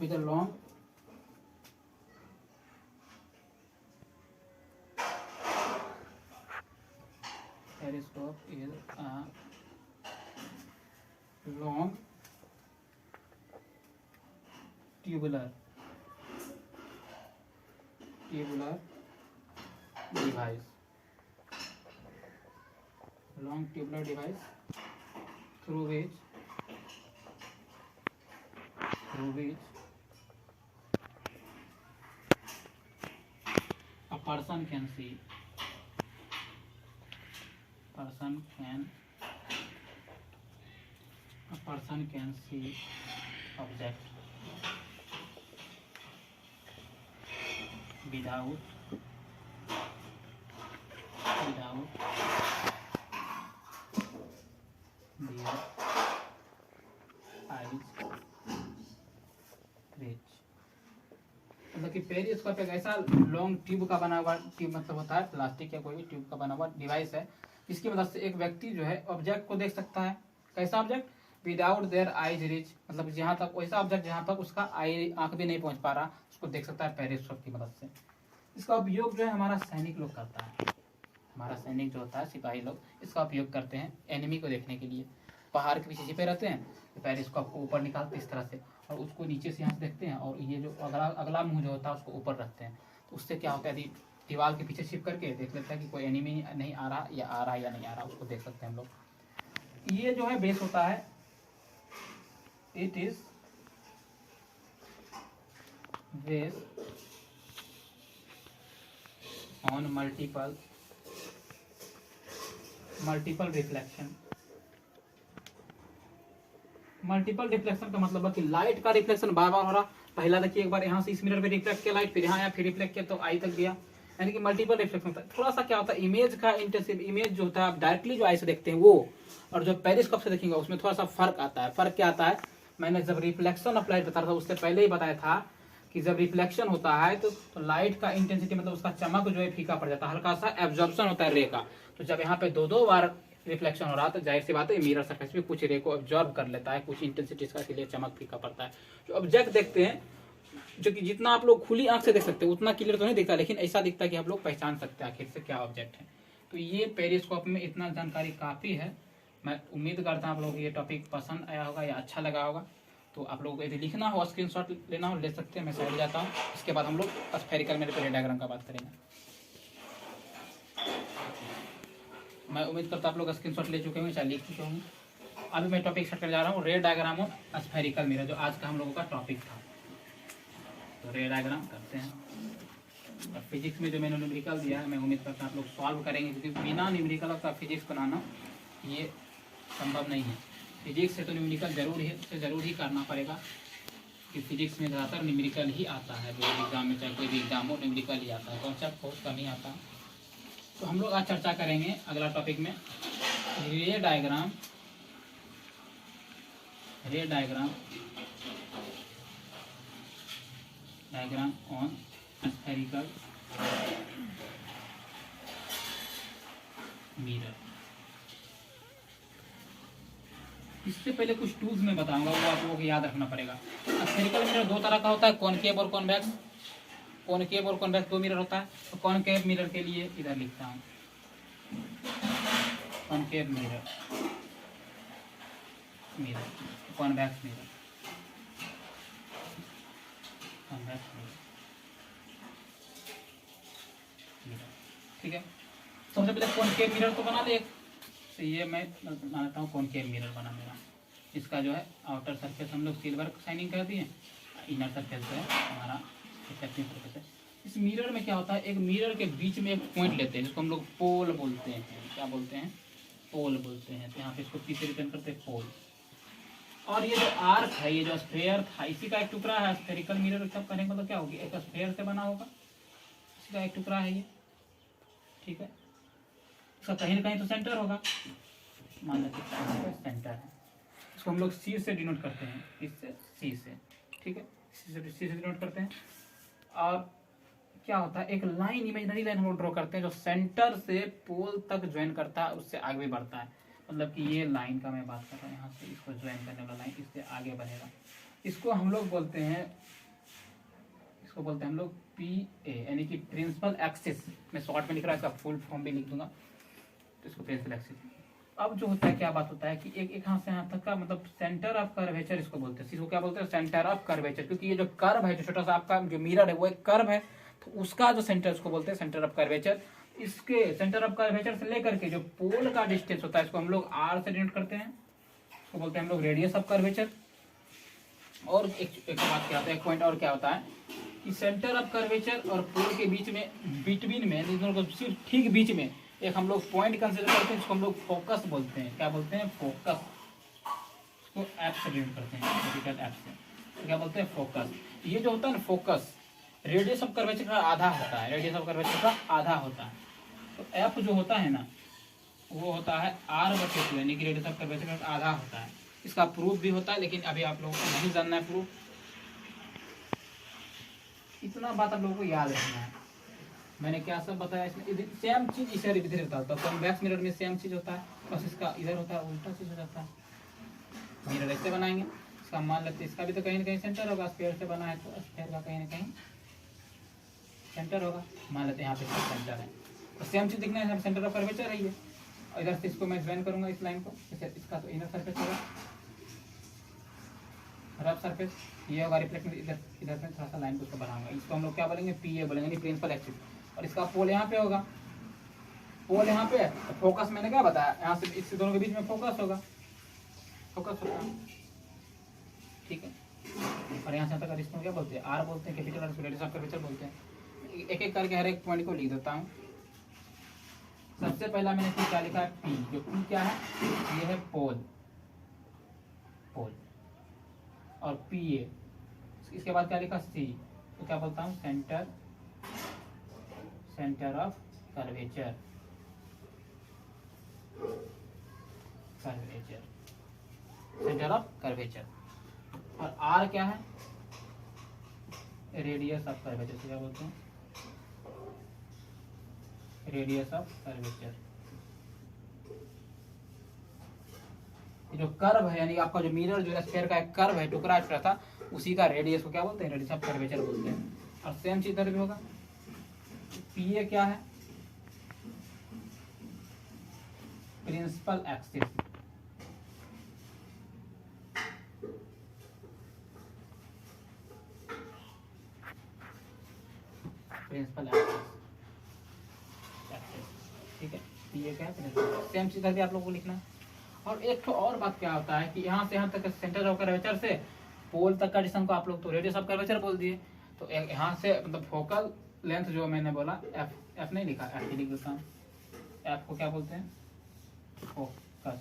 A: is long periscope is a long tubular device, long tubular device through which a person can see object without their eyes reach। मतलब कि पेरिस्कोप एक ऐसा लॉन्ग ट्यूब का बना हुआ, ट्यूब मतलब होता है प्लास्टिक या कोई भी ट्यूब का बना हुआ डिवाइस है, इसकी मदद से एक व्यक्ति जो है ऑब्जेक्ट को देख सकता है। कैसा object, without their eyes reach, मतलब जहाँ तक, वैसा ऑब्जेक्ट जहाँ तक उसका आंख भी नहीं पहुंच पा रहा, उसको देख सकता है पेरिस्कोप की मदद से। इसका उपयोग जो है हमारा सैनिक लोग करता है, हमारा सैनिक जो होता है सिपाही लोग इसका उपयोग करते हैं एनिमी को देखने के लिए। पहाड़ के पीछे छिपे रहते हैं, तो पेरिस्कोप को ऊपर निकालते इस तरह से, और उसको नीचे से यहाँ से देखते हैं, और ये जो अगला मुंह जो होता है उसको ऊपर रखते हैं। तो उससे क्या होता है, दीवार के पीछे छिप करके देख लेता है कि कोई एनिमी नहीं आ रहा या आ रहा या नहीं आ रहा, उसको देख सकते हैं हम लोग। ये जो है बेस होता है, it is base on multiple reflection. Multiple reflection का मतलब है कि लाइट का रिफ्लेक्शन बार बार हो रहा। पहला देखिए, एक बार यहाँ से इस मिरर पे रिफ्लेक्ट किया लाइट, फिर यहाँ आया, फिर रिफ्लेक्ट किया तो आई तक गया, यानी कि मल्टीपल रिफ्लेक्शन होता है। थोड़ा सा क्या होता है, इमेज का इंटेंसिव, इमेज जो होता है आप डायरेक्टली जो आई से देखते हैं वो, और जो पेरिस्कोप से देखेंगे उसमें थोड़ा सा फर्क आता है। फर्क क्या आता है, मैंने जब रिफ्लेक्शन ऑफ लाइट बता रहा था उससे पहले ही बताया था कि जब रिफ्लेक्शन होता है तो लाइट का इंटेंसिटी मतलब उसका चमक जो है फीका पड़ जाता है, हल्का सा एब्जॉर्प्शन होता है रे का। तो जब यहाँ पे दो बार रिफ्लेक्शन हो रहा तो जाहिर सी बात है मिरर सरफेस भी कुछ रे को एब्जॉर्ब कर लेता है, कुछ इंटेंसिटी इसका, इसलिए चमक फीका पड़ता है। जो ऑब्जेक्ट देखते हैं, जो कि जितना आप लोग खुली आंख से देख सकते हैं उतना क्लियर तो नहीं दिखता, लेकिन ऐसा दिखता है कि आप लोग पहचान सकते हैं आखिर से क्या ऑब्जेक्ट है। तो ये पेरिस्कोप में इतना जानकारी काफ़ी है। मैं उम्मीद करता हूँ आप लोगों को ये टॉपिक पसंद आया होगा या अच्छा लगा होगा। तो आप लोगों को यदि लिखना हो, स्क्रीनशॉट लेना हो, ले सकते हैं, मैं साइड जाता हूँ। इसके बाद हम लोग स्फेरिकल मेरे पे डायग्राम का बात करेंगे। मैं उम्मीद करता हूँ आप लोग स्क्रीनशॉट ले चुके होंगे, चाहे लिख चुके होंगे। अभी मैं टॉपिक स्टार्ट कर जा रहा हूँ, रे डायग्राम और स्फेरिकल मिरर, जो आज का हम लोगों का टॉपिक था। तो रे डायग्राम करते हैं। और फिजिक्स में जो मैंने न्यूमेरिकल दिया है, मैं उम्मीद करता हूँ आप लोग सॉल्व करेंगे, क्योंकि बिना न्यूमेरिकल का फिजिक्स बनाना ये संभव नहीं है। फिजिक्स से तो न्यूमेरिकल जरूर ही करना पड़ेगा, कि फिजिक्स में ज़्यादातर न्यूमेरिकल ही आता है। जो एग्जाम में चाहे कोई भी एग्जाम हो, न्यूमेरिकल ही आता है, कॉन्सेप्ट बहुत कम ही आता है। तो हम लोग आज चर्चा करेंगे अगला टॉपिक में रे डायग्राम ऑन स्फेरिकल मिरर। इससे पहले कुछ टूल्स में बताऊंगा, वो आप लोगों को याद रखना पड़ेगा। स्फेरिकल मिरर दो तरह का होता है, कॉनकेव और कॉन्वेक्स। कॉनकेव और कॉन्वेक्स दो मिरर होता है। तो कॉनकेव मिरर के लिए इधर लिखता हूँ, concave mirror mirror, convex mirror, convex mirror, ठीक है। सबसे पहले कॉनकेव मिरर तो बना ले एक, तो ये मैं मानता हूँ कॉनकेव मिरर बना मेरा। इसका जो है आउटर सरफेस हम लोग सिल्वर शाइनिंग कर दिए, इनर सरफेस जो है हमारा रिफ्लेक्टिंग सरफेस है। इस मिरर में क्या होता है, एक मिरर के बीच में एक पॉइंट लेते हैं जिसको हम लोग पोल बोलते हैं। क्या बोलते हैं? पोल बोलते हैं। तो यहाँ पे इसको पी से रिटर्न करते हैं पोल। और ये जो आर्क है, ये जो स्फेयर था, इसी का एक टुकड़ा है। स्फेरिकल मिरर सब करने का मतलब क्या होगी, एक स्फेयर से बना होगा, इसी का एक टुकड़ा है ये, ठीक है। इसका कहीं ना कहीं तो सेंटर होगा, मान लेते हैं सेंटर है। इसको हम लोग सी से डिनोट करते हैं, इससे सी से, ठीक है, सी से डिनोट करते हैं। और क्या होता है, एक लाइन, इमेजिनरी लाइन हम लोग ड्रॉ करते हैं जो सेंटर से पोल तक ज्वाइन करता है, उससे आगे भी बढ़ता है। मतलब कि ये लाइन का मैं बात कर रहा हूँ, यहाँ से इसको ज्वाइन करने वाला लाइन इससे आगे बढ़ेगा। इसको हम लोग बोलते हैं, इसको बोलते हैं हम लोग PA, यानी कि प्रिंसिपल एक्सिस। मैं शॉर्ट में लिख रहा है, इसका फुल फॉर्म भी लिख दूंगा, तो इसको प्रिंसिपल एक्सिस। अब जो होता है, क्या बात होता है कि एक यहाँ से यहाँ तक का मतलब सेंटर ऑफ कर्वेचर इसको बोलते हैं। इसको क्या बोलते हैं? Centre of curvature. क्योंकि ये जो कर्व है, जो छोटा सा आपका जो मिरर है वो एक कर्व है, तो उसका जो सेंटर उसको बोलते हैं सेंटर ऑफ कर्वेचर। इसके सेंटर ऑफ कर्वेचर से लेकर के जो पोल का डिस्टेंस होता है, इसको हम लोग R से डिनोट करते हैं, इसको बोलते हैं हम लोग रेडियस ऑफ कर्वेचर। और एक बात क्या होता है, एक पॉइंट और क्या होता है कि सेंटर ऑफ कर्वेचर और पोल के बीच में, बिटवीन में, इन दोनों को सिर्फ ठीक बीच में एक हम लोग पॉइंट कंसीडर करते हैं, जिसको हम लोग फोकस बोलते हैं। क्या बोलते हैं? फोकस। इसको F से डिनोट करते हैं, कैपिटल F से। तो क्या बोलते हैं? फोकस। ये जो होता है ना फोकस, रेडियस ऑफ कर्वेचर का आधा होता है, रेडियस ऑफ कर्वेचर का आधा होता है। तो F जो होता है ना, वो होता है R/2, यानी कि रेडियस ऑफ कर्वेचर का आधा होता है। इसका प्रूफ भी होता है, लेकिन अभी आप लोगों को नहीं जानना है प्रूफ। इतना बात आप लोगों को याद रखना है। मैंने क्या सब बताया इसमें, सेम चीज इसे रिपीट होता है। तो कॉन्वेक्स मिरर में सेम चीज होता है, बस इसका इधर होता है, उल्टा चीज हो जाता है। मिरर ऐसे बनाएंगे, इसका मान लेते हैं इसका भी तो कहीं ना कहीं सेंटर होगा, स्फीयर से बना है तो स्फीयर का कहीं ना कहीं सेंटर होगा। मान लेते हैं यहाँ पे सेंटर है, तो सेम चीज दिखना है, सेंटर ऑफ कर्वेचर है ये। और इधर से इसको मैं ज्वाइन करूंगा इस लाइन को, इसका तो इनर सरफेस होगा, रफ सरफेस ये होगा, रिफ्लेक्ट इधर से थोड़ा सा लाइन को उसको बढ़ाऊंगा। इसको हम लोग क्या बोलेंगे? PA बोलेंगे, प्रिंसिपल एक्सिस। और इसका पोल यहाँ पे होगा, पोल यहाँ पे। तो फोकस मैंने क्या बताया, यहाँ से इस दोनों के बीच में फोकस होगा, फोकस होगा, ठीक है। और यहाँ से तक इसको क्या बोलते हैं? R बोलते हैं, capital R, radius of curvature बोलते हैं। एक एक करके हर एक पॉइंट को लिख देता हूँ। सबसे पहला मैंने क्या लिखा है? P। जो P क्या है? ये है पोल, पोल। और PA, इसके बाद क्या लिखा? C। तो क्या बोलता हूँ? Centre, centre of curvature, curvature, centre of curvature. और R क्या है? Radius of curvature. क्या बोलते हैं? Radius of curvature. जो कर्व है, यानी आपका जो मिरर जो स्फीयर का एक कर्व है, टुकड़ा छोटा था, उसी का रेडियस को क्या बोलते हैं? रेडियस ऑफ कर्वेचर बोलते हैं। और सेम चीज इधर भी होगा। PA क्या है? प्रिंसिपल एक्सिस, प्रिंसिपल एक्सिस, ठीक है। PA क्या है? सेम चीज इधर भी आप लोगों को लिखना है। और एक तो और बात क्या होता है कि यहाँ से यहाँ तक सेंटर ऑफ कर्वेचर से पोल तक का डिस्टेंस को आप लोग तो रेडियस ऑफ कर्वेचर बोल दिए। तो यहाँ से मतलब फोकल लेंथ जो मैंने बोला, F नहीं लिखा, F लिख देता हूँ। F को क्या बोलते हैं? फोकस,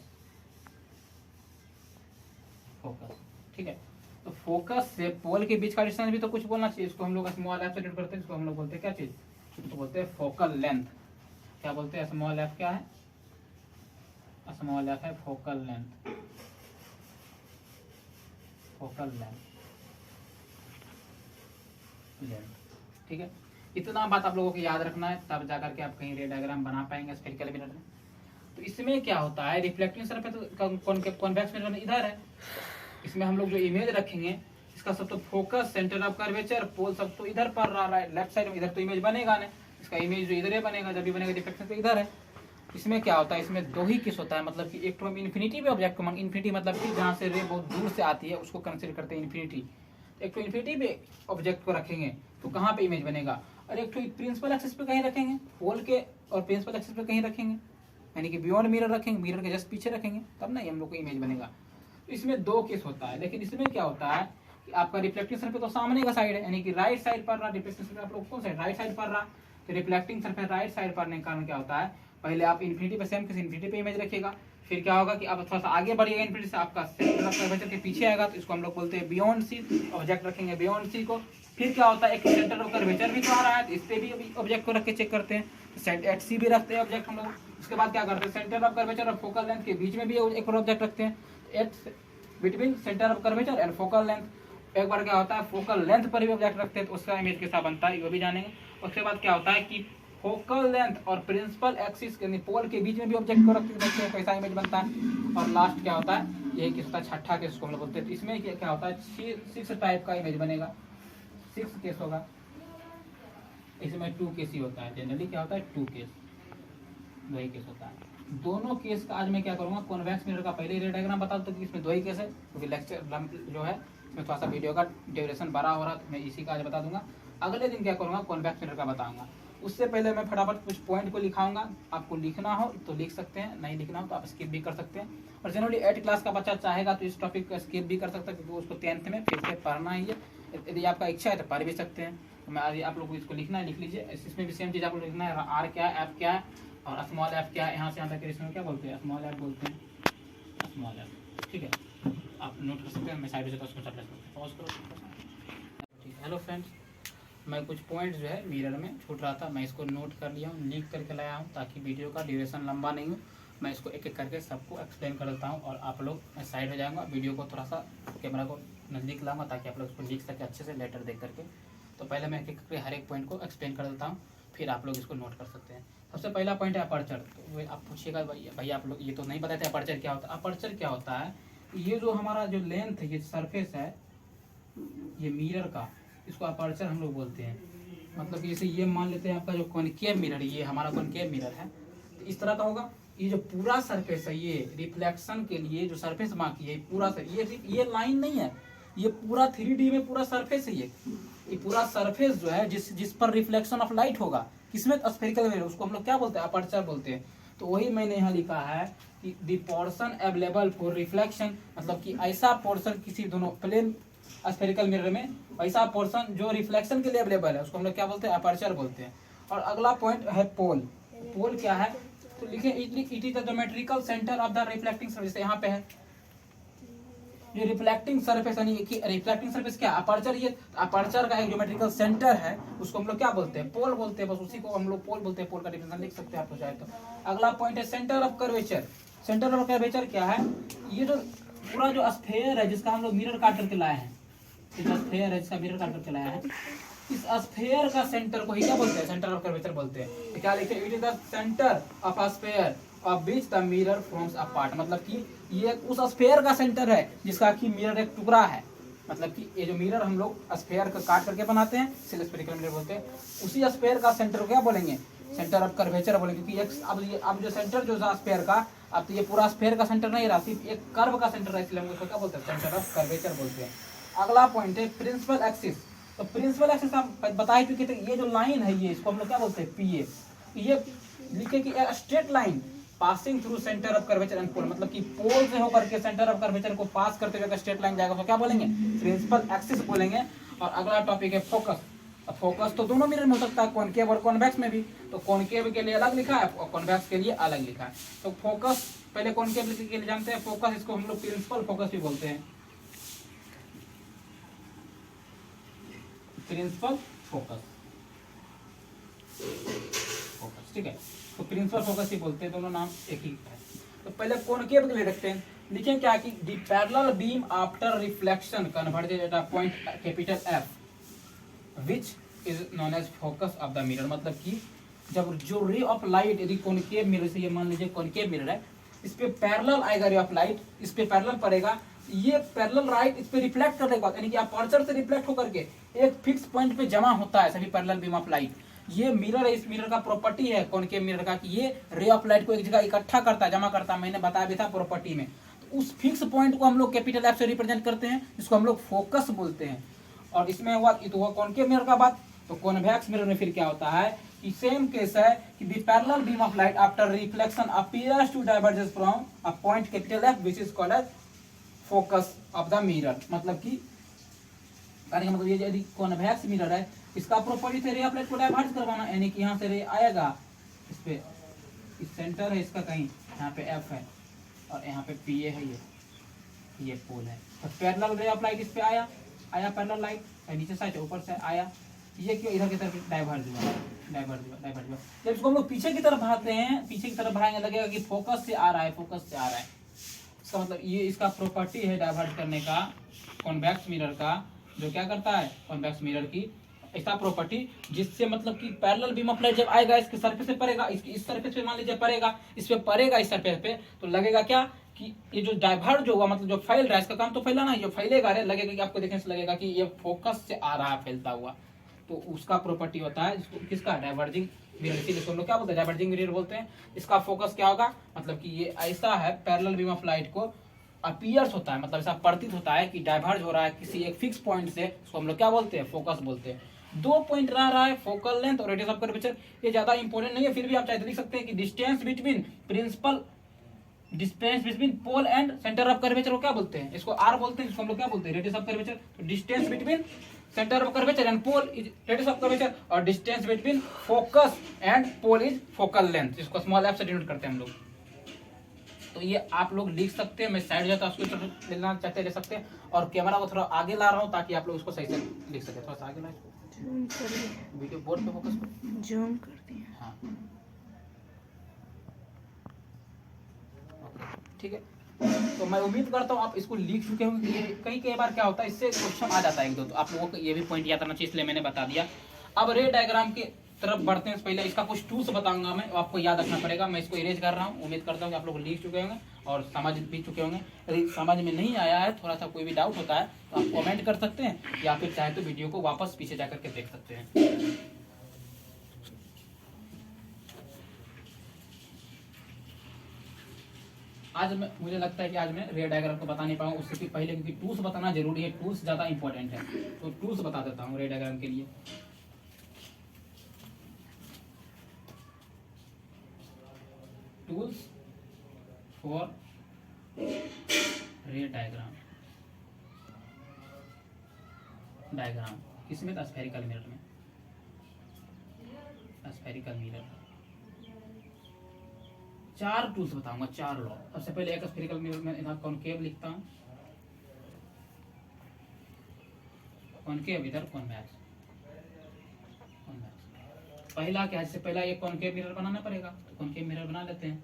A: फोकस, ठीक है। तो फोकस से पोल के बीच का डिस्टेंस भी तो कुछ बोलना चाहिए। इसको हम लोग स्मॉल f से डिनोट करते हैं, इसको हम लोग बोलते हैं क्या चीज? तो बोलते हैं फोकल लेंथ। क्या बोलते हैं? स्मॉल f क्या है? स्मॉल f है फोकल लेंथ, फोकल लेंथ, ठीक है। इतना बात आप लोगों को याद रखना है, तब जाकर के आप कहीं रे डायग्राम बना पाएंगे स्फेरिकल मिरर में। तो इसमें क्या होता है, रिफ्लेक्टिंग सरफेस तो कॉन्वेक्स मिरर में इधर है। इसमें हम लोग जो इमेज रखेंगे, इसका सब तो फोकस, सेंटर ऑफ कर्वेचर, पोल सब तो इधर पड़ रहा है लेफ्ट साइड में। इधर तो इमेज बनेगा नहीं, इसका इमेज जो इधर ही बनेगा, जब भी बनेगा रिफ्लेक्शन तो इधर है। इसमें क्या होता है, इसमें दो ही केस होता है, मतलब कि एक तो हम इन्फिनिटी पे ऑब्जेक्ट को इन्फिनिटी मतलब कि जहाँ से रे बहुत दूर से आती है उसको कंसिडर करते हैं इन्फिनिटी। एक तो इन्फिनिटी पे ऑब्जेक्ट को रखेंगे तो कहाँ पे इमेज बनेगा, और एक तो प्रिंसिपल एक्सिस पे कहीं रखेंगे पोल के, और प्रिंसिपल एक्सिस पे कहीं रखेंगे, यानी कि बियॉन्ड मिरर रखेंगे, मिरर के जस्ट पीछे रखेंगे, तब ना हम लोग को इमेज बनेगा। तो इसमें दो केस होता है, लेकिन इसमें क्या होता है कि आपका रिफ्लेक्टिंग सरफेस तो सामने का साइड है, यानी कि राइट साइड पर रहा, रिफ्लेक्टिंग सरफेस आप लोग कौन साइड, राइट साइड पर रहा, तो रिफ्लेक्टिंग सरफेस राइट साइड पढ़ने के कारण क्या होता है, पहले आप इन्फिनिटी पे सेम किसी इन्फिनिटी पे इमेज रखिएगा, फिर क्या होगा कि आप थोड़ा सा आगे बढ़िएगा इन्फिनिटी से, आपका सेंटर ऑफ कर्वेचर के पीछे आएगा, तो इसको हम लोग बोलते हैं बियॉन्ड सी, ऑब्जेक्ट रखेंगे बियॉन्ड सी को। फिर क्या होता है, एक सेंटर ऑफ कर्वेचर भी तो आ रहा है, तो इस पे भी ऑब्जेक्ट को रख के चेक करते हैं, एट सी भी रखते हैं ऑब्जेक्ट हम लोग। उसके बाद क्या करते हैं, सेंटर ऑफ कर्वेचर और फोकल लेंथ के बीच में भी एक ऑब्जेक्ट रखते हैं, at between centre of curvature and focal length. एक बार क्या होता है फोकल लेंथ पर भी ऑब्जेक्ट रखते हैं, तो उसका इमेज कैसा बनता है ये भी जानेंगे। उसके बाद क्या होता है कि फोकल लेंथ और प्रिंसिपल एक्सिस के पोल के बीच में भी ऑब्जेक्ट को रखते हैं, कैसा इमेज बनता है। और लास्ट क्या होता है, यही किस होता है छठा केस को हम लोग बोलते हैं। तो इसमें क्या होता है 6 टाइप का इमेज बनेगा, 6 केस होगा, इसमें 2 केस ही होता है, जनरली क्या होता है 2 केस, वही केस होता है। दोनों केस का आज मैं क्या करूंगा, कॉन्वेक्स मिरर का पहले रे डायग्राम बता दूं कि इसमें 2 ही केस है, क्योंकि लेक्चर जो है इसमें थोड़ा सा वीडियो का ड्यूरेशन बड़ा हो रहा है, तो मैं इसी का आज बता दूंगा। अगले दिन क्या करूंगा, कॉन्वेक्स मिरर का बताऊंगा। उससे पहले मैं फटाफट कुछ पॉइंट को लिखाऊंगा, आपको लिखना हो तो लिख सकते हैं, नहीं लिखना हो तो आप स्किप भी कर सकते हैं। और जनरली 8 क्लास का बच्चा चाहेगा तो इस टॉपिक को स्किप भी कर सकता है, क्योंकि उसको 10th में फिर से पढ़ना ही है। यदि आपका इच्छा है तो पढ़ भी सकते हैं। तो मैं आज आप लोग को इसको लिखना है, लिख लीजिए। इसमें भी सेम चीज़ आपको लिखना है, आर क्या है, एफ क्या है और स्मॉल एफ क्या है। यहाँ से यहाँ तक इसमें क्या बोलते हैं, स्मॉल एफ बोलते हैं, स्मॉल एफ, ठीक है। आप नोट कर सकते हैं, मैं साइड से तो उसको पॉज करो, ठीक है। हेलो फ्रेंड्स, मैं कुछ पॉइंट्स जो है मिरर में छूट रहा था, मैं इसको नोट कर लिया हूँ, लिख करके लाया हूँ, ताकि वीडियो का ड्यूरेशन लंबा नहीं हो। मैं इसको एक एक करके सबको एक्सप्लेन कर देता हूँ, और आप लोग मैं साइड हो जाऊँगा, वीडियो को थोड़ा सा कैमरा को नज़दीक लाऊंगा, ताकि आप लोग इसको लिख सके अच्छे से लेटर देख करके। तो पहले मैं एक एक करके हर एक पॉइंट को एक्सप्लेन कर देता हूँ, फिर आप लोग इसको नोट कर सकते हैं। सबसे पहला पॉइंट है अपर्चर। तो वो आप पूछिएगा भैया आप लोग ये तो नहीं बताते अपर्चर क्या होता है। अपर्चर क्या होता है, ये जो हमारा जो लेंथ है, ये सरफेस है ये मिरर का, इसको अपर्चर हम लोग बोलते हैं। मतलब जैसे ये मान लेते हैं आपका जो कॉनकेव मिरर, ये हमारा कॉनकेव मिरर है, तो इस तरह का होगा। ये जो पूरा सरफेस है, ये रिफ्लेक्शन के लिए जो सरफेस बाकी है पूरा ये लाइन नहीं है, ये पूरा 3D में पूरा सरफेस है। ये पूरा सरफेस जो है जिस पर रिफ्लेक्शन ऑफ लाइट होगा, किसमें, स्फेरिकल मिरर, उसको हम लोग क्या बोलते हैं, अपर्चर बोलते हैं। तो वही मैंने यहाँ लिखा है कि the portion available for reflection, मतलब कि ऐसा पोर्शन किसी दोनों प्लेन स्फेरिकल मिरर में ऐसा पोर्शन जो रिफ्लेक्शन के लिए अवेलेबल है, उसको हम लोग क्या बोलते हैं, अपर्चर बोलते हैं। और अगला पॉइंट है पोल। पोल क्या है, तो लिखे it is the geometrical centre of the reflecting surface. यहाँ पे है ये रिफ्लेक्टिंग सरफेस, यानी कि रिफ्लेक्टिंग सरफेस क्या, अपर्चर। ये अपर्चर का एक ज्योमेट्रिकल सेंटर है, उसको हम लोग क्या बोलते हैं, पोल बोलते हैं। बस उसी को हम लोग पोल बोलते हैं, पोल का डिफिनेशन लिख सकते हैं आप तो चाहे तो। अगला पॉइंट है centre of curvature. Centre of curvature क्या है, ये जो पूरा जो स्फेयर है जिसका हम लोग मिरर काट करके लाए हैं, स्फेयर है जिसका मिरर काट करके लाया है, इस स्फेयर का सेंटर को ही क्या बोलते हैं, सेंटर ऑफ कर्वेचर बोलते हैं। तो क्या लिखते हैं, it is the centre of a sphere of which the mirror forms a part. मतलब कि ये उस स्फेयर का सेंटर है जिसका कि मिरर एक टुकड़ा है। मतलब कि ये जो मिरर हम लोग स्फेयर का काट करके बनाते हैं, इसीलिए स्फेरिकल मिरर बोलते हैं। उसी स्फेयर का सेंटर को क्या बोलेंगे, सेंटर ऑफ कर्वेचर बोलेंगे। क्योंकि अब जो सेंटर जो स्फेयर का, अब तो ये पूरा स्फेयर का सेंटर नहीं रहा, सिर्फ एक कर्व का सेंटर है, इसलिए हम उसको क्या बोलते हैं, सेंटर ऑफ कर्वेचर बोलते हैं। अगला पॉइंट है प्रिंसिपल एक्सिस। तो प्रिंसिपल एक्सिस आप बता ही चुके थे, ये जो लाइन है ये, इसको हम लोग क्या बोलते हैं, पीए। ये लिखे कि straight line passing through centre of curvature and pole. मतलब कि पोल से होकर के सेंटर ऑफ कर्वेचर को पास करते हुए स्ट्रेट लाइन जाएगा, तो क्या बोलेंगे, प्रिंसिपल एक्सिस बोलेंगे। और अगला टॉपिक है फोकस। अब फोकस तो दोनों मिरर में हो सकता है, कॉनकेव और कॉन्वेक्स में भी। तो कॉनकेव के लिए अलग लिखा है और कॉन्वेक्स के लिए अलग लिखा है। तो फोकस पहले कॉनकेव के लिए जानते हैं, फोकस इसको हम लोग प्रिंसिपल फोकस भी बोलते हैं, प्रिंसिपल फोकस, ठीक है। तो प्रिंसिपल फोकस ही बोलते हैं, दोनों नाम एक ही है। तो पहले कॉनकेव के लिए रखते हैं, लिखें क्या कि the parallel beam after reflection converges at a point capital F which is known as focus of the mirror. मतलब कि जब जो रे ऑफ लाइट, यदि कॉनकेव मिरर से, ये मान लीजिए कॉनकेव मिरर है, इस पे पैरेलल आएगा रे ऑफ लाइट, इस पे पैरेलल पड़ेगा, ये पैरेलल राइट इस पे रिफ्लेक्ट करने के बाद, यानी कि अपर्चर से रिफ्लेक्ट होकर के एक फिक्स पॉइंट पे जमा होता है सभी पैरेलल बीम ऑफ लाइट। ये मिरर है, इस मिरर का प्रॉपर्टी है कॉनकेव मिरर का कि ये रे ऑफ लाइट को एक जगह इकट्ठा करता है, जमा करता है। मैंने बताया भी था प्रॉपर्टी में। तो उस फिक्स पॉइंट को हम लोग कैपिटल एफ से रिप्रेजेंट करते हैं, जिसको हम लोग फोकस बोलते हैं। और इसमें हुआ तो हुआ कॉनकेव मिरर का बात। तो कॉन्वेक्स मिरर में फिर क्या होता है कि सेम केस है कि the parallel beam of light after reflection appears to diverges from a point capital F which is called as focus of the mirror. मतलब कि कहने का मतलब ये यदि कॉन्वेक्स मिरर है, इसका प्रॉपर्टी से रे ऑफ लाइट को डाइवर्ज करवाना, यानी कि यहाँ से रे आएगा इस पे, इस सेंटर है इसका कहीं, यहाँ पे एफ है और यहाँ पे पी ए है, ये पोल है। तो पैरेलल रे ऑफ लाइट इस पे आया पैरेलल लाइट नीचे साइड ऊपर से आया, ये क्यों इधर की तरफ डाइवर्ज हुआ। जब इसको हम लोग पीछे की तरफ भागते हैं, पीछे की तरफ भागने लगेगा कि फोकस से आ रहा है। इसका मतलब ये इसका प्रॉपर्टी है डाइवर्ज करने का कॉन्वेक्स मिरर का, जो क्या करता है कॉन्वेक्स मिरर की ऐसा प्रॉपर्टी, जिससे मतलब कि पैरेलल बीम ऑफ लाइट जब आएगा इसके सरफेस पे पड़ेगा, इसकी इस सरफेस पे मान लीजिए पड़ेगा, इस पे पड़ेगा इस सरफेस पे, तो लगेगा क्या कि ये जो डाइवर्ज होगा, मतलब जो फैल रहा है, इसका काम तो फैलाना है, जो फैलेगा रे लगेगा कि आपको देखने से लगेगा कि ये फोकस से आ रहा है फैलता हुआ। तो उसका प्रॉपर्टी होता है किसका, डाइवर्जिंग मिरर। इसीलिए हम लोग क्या बोलते हैं, डाइवर्जिंग मिरर बोलते हैं। इसका फोकस क्या होगा, मतलब कि ये ऐसा है पैरेलल बीम ऑफ लाइट को अपीयर्स होता है, मतलब ऐसा प्रतीत होता है कि डाइवर्ज हो रहा है किसी एक फिक्स पॉइंट से, उसको हम लोग क्या बोलते हैं, फोकस बोलते हैं। 2 पॉइंट रहा है, फोकल लेंथ और रेडियस ऑफ कर्वेचर। ये ज्यादा इंपॉर्टेंट नहीं है, फिर भी आप चाहे लिख सकते हैं कि distance between pole and centre of curvature को क्या बोलते हैं, इसको आर बोलते हैं, इसको हम लोग क्या बोलते हैं, रेडियस ऑफ कर्वेचर। तो distance between centre of curvature and pole is radius of curvature, और distance between focus and pole is focal length, जिसको स्मॉल एफ से डिनोट करते हैं हम लोग। तो ये आप लोग लिख सकते हैं, मैं साइड जाता उसको लेना चाहते ले सकते हैं, और कैमरा को थोड़ा आगे ला रहा हूँ ताकि आप लोग उसको सही से लिख सके। थोड़ा सा आगे ला इसको, वीडियो बोर्ड पे फोकस करो, जूम कर दिए। हाँ ठीक है। तो मैं उम्मीद करता हूँ आप इसको लिख चुके होंगे। कई बार क्या होता है, इससे क्वेश्चन आ जाता है 1-2, तो आप लोगों को ये भी पॉइंट याद रखना चाहिए, इसलिए मैंने बता दिया। अब रे डायग्राम के तरफ बढ़ते हैं, पहले इसका कुछ टूल्स बताऊंगा मैं, आपको याद रखना पड़ेगा। मैं इसको इरेज कर रहा हूँ, उम्मीद करता हूँ कि आप लोग लिख चुके होंगे और समझ भी चुके होंगे। यदि समझ में नहीं आया है, थोड़ा सा कोई भी डाउट होता है तो आप कमेंट कर सकते हैं, या फिर चाहे तो वीडियो को वापस पीछे जा करके देख सकते हैं। आज मुझे लगता है कि आज मैं रे डायग्राम को बता नहीं पाऊंगा, उससे पहले क्योंकि टूल्स बताना जरूरी है, टूल्स ज्यादा इंपॉर्टेंट है। तो टूल्स बता देता हूँ रे डायग्राम के लिए। टूल्स फॉर रे डायग्राम किसमें, स्फेरिकल मिरर में, स्फेरिकल मिरर। 4 टूल्स बताऊंगा, 4 लॉ। सबसे पहले एक स्फेरिकल मिरर में इधर कॉनकेव लिखता हूं, कॉनकेव इधर कॉन्वेक्स। पहला क्या है, इससे पहला एक कॉनकेव मिरर बनाना पड़ेगा, तो कॉनकेव मिरर बना लेते हैं।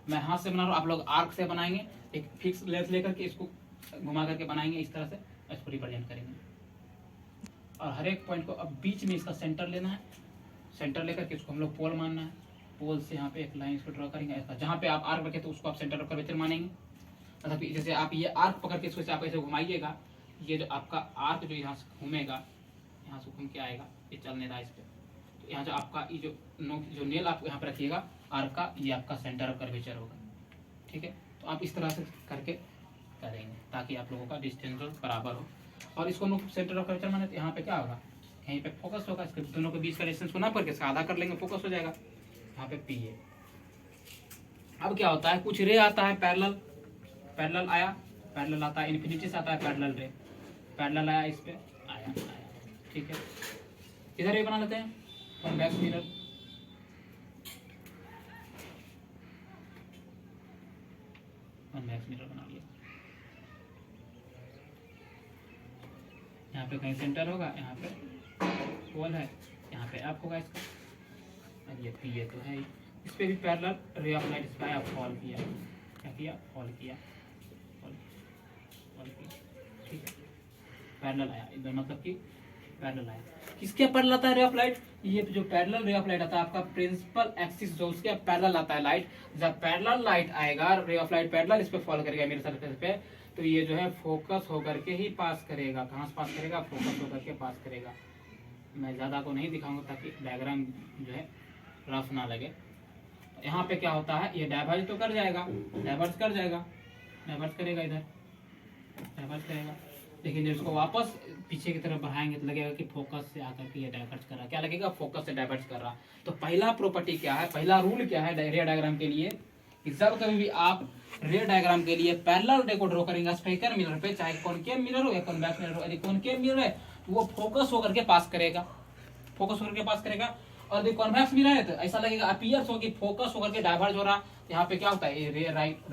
A: मैं हाथ से बना रहा हूँ, आप लोग आर्क से बनाएंगे, एक फिक्स लेंथ लेकर के इसको घुमा करके बनाएंगे, इस तरह से इसको रिप्रेजेंट करेंगे। और हर एक पॉइंट को अब बीच में इसका सेंटर लेना है, सेंटर लेकर के इसको हम लोग पोल मानना है। पोल से यहाँ पे एक लाइन इसको ड्रॉ करेंगे ऐसा, जहाँ पे आप आर्क रखे तो उसको आप सेंटर ऑफ कर्वेचर मानेंगे। मतलब जैसे आप ये आर्क पकड़ के इसको से आप ऐसे घुमाइएगा, ये जो आपका आर्क जो यहाँ से घूमेगा, यहाँ से घूम के आएगा, ये चलने रहा इस पर, तो यहाँ जो आपका ये जो नेल आप यहाँ पे रखिएगा आर्क का, ये आपका सेंटर ऑफ कर्वेचर होगा। ठीक है, तो आप इस तरह से करके करेंगे ताकि आप लोगों का डिस्टेंस बराबर हो। और इसको हम सेंटर ऑफ कर्वेचर माने, तो यहाँ पे क्या होगा, यहीं पे फोकस होगा, इसके दोनों के बीच का डिस्टेंस को ना करके इसका आधा कर लेंगे, फोकस हो जाएगा। यहाँ पे पी है। अब क्या होता है, कुछ रे आता है पैरेलल आया, पैरेलल आता है, इन्फिनिटी से आता है पैरेलल रे, पैरेलल आया, इस पे आया। ठीक है, इधर ये बना लेते हैं कॉन्वेक्स मिरर। कॉन्वेक्स मिरर बना लिया, यहाँ पे कहीं सेंटर होगा, यहाँ पे पोल है, यहाँ पे एफ होगा इसका, ये पी ये तो है ही। इस पे भी पैरेलल रे ऑफ लाइट इस पे आया, फॉल किया, क्या किया, फॉल किया। ठीक है, पैरेलल आया इधर, मतलब कि पैरेलल आया। किसके पैरेलल आता है रे ऑफ लाइट, ये जो पैरेलल रे ऑफ लाइट आता है आपका प्रिंसिपल एक्सिस जो उसके पैरेलल आता है लाइट। जब पैरेलल लाइट आएगा, रे ऑफ लाइट पैरेलल इस पे फॉल करेगा मेरे सरफेस पे, तो ये जो है फोकस होकर के ही पास करेगा। कहाँ से पास करेगा, फोकस होकर के पास करेगा। मैं ज़्यादा को नहीं दिखाऊंगा ताकि डायग्राम जो है रफ ना लगे। यहाँ पे क्या होता है, ये डाइवर्ज तो कर जाएगा, डाइवर्ज करेगा, इधर डाइवर्ज करेगा, लेकिन जब इसको वापस पीछे की तरफ बढ़ाएंगे तो लगेगा कि फोकस से आकर के ये डाइवर्ज कर रहा है। क्या लगेगा, फोकस से डाइवर्ज कर रहा। तो पहला प्रॉपर्टी क्या है, पहला रूल क्या है रे डायग्राम के लिए, कि जब कभी भी आप रे डायग्राम के लिए पैरेलल रे को ड्रॉ करेंगे स्फेरिकल मिरर पे, चाहे कॉनकेव मिरर हो या कॉन्वेक्स मिरर हो, यदि कॉनकेव मिरर है तो वो फोकस होकर के पास करेगा, और यदि कॉन्वेक्स मिरर है तो ऐसा लगेगा अपीयर्स हो कि फोकस होकर के डाइवर्ज हो रहा। यहाँ पे क्या होता है, ये रे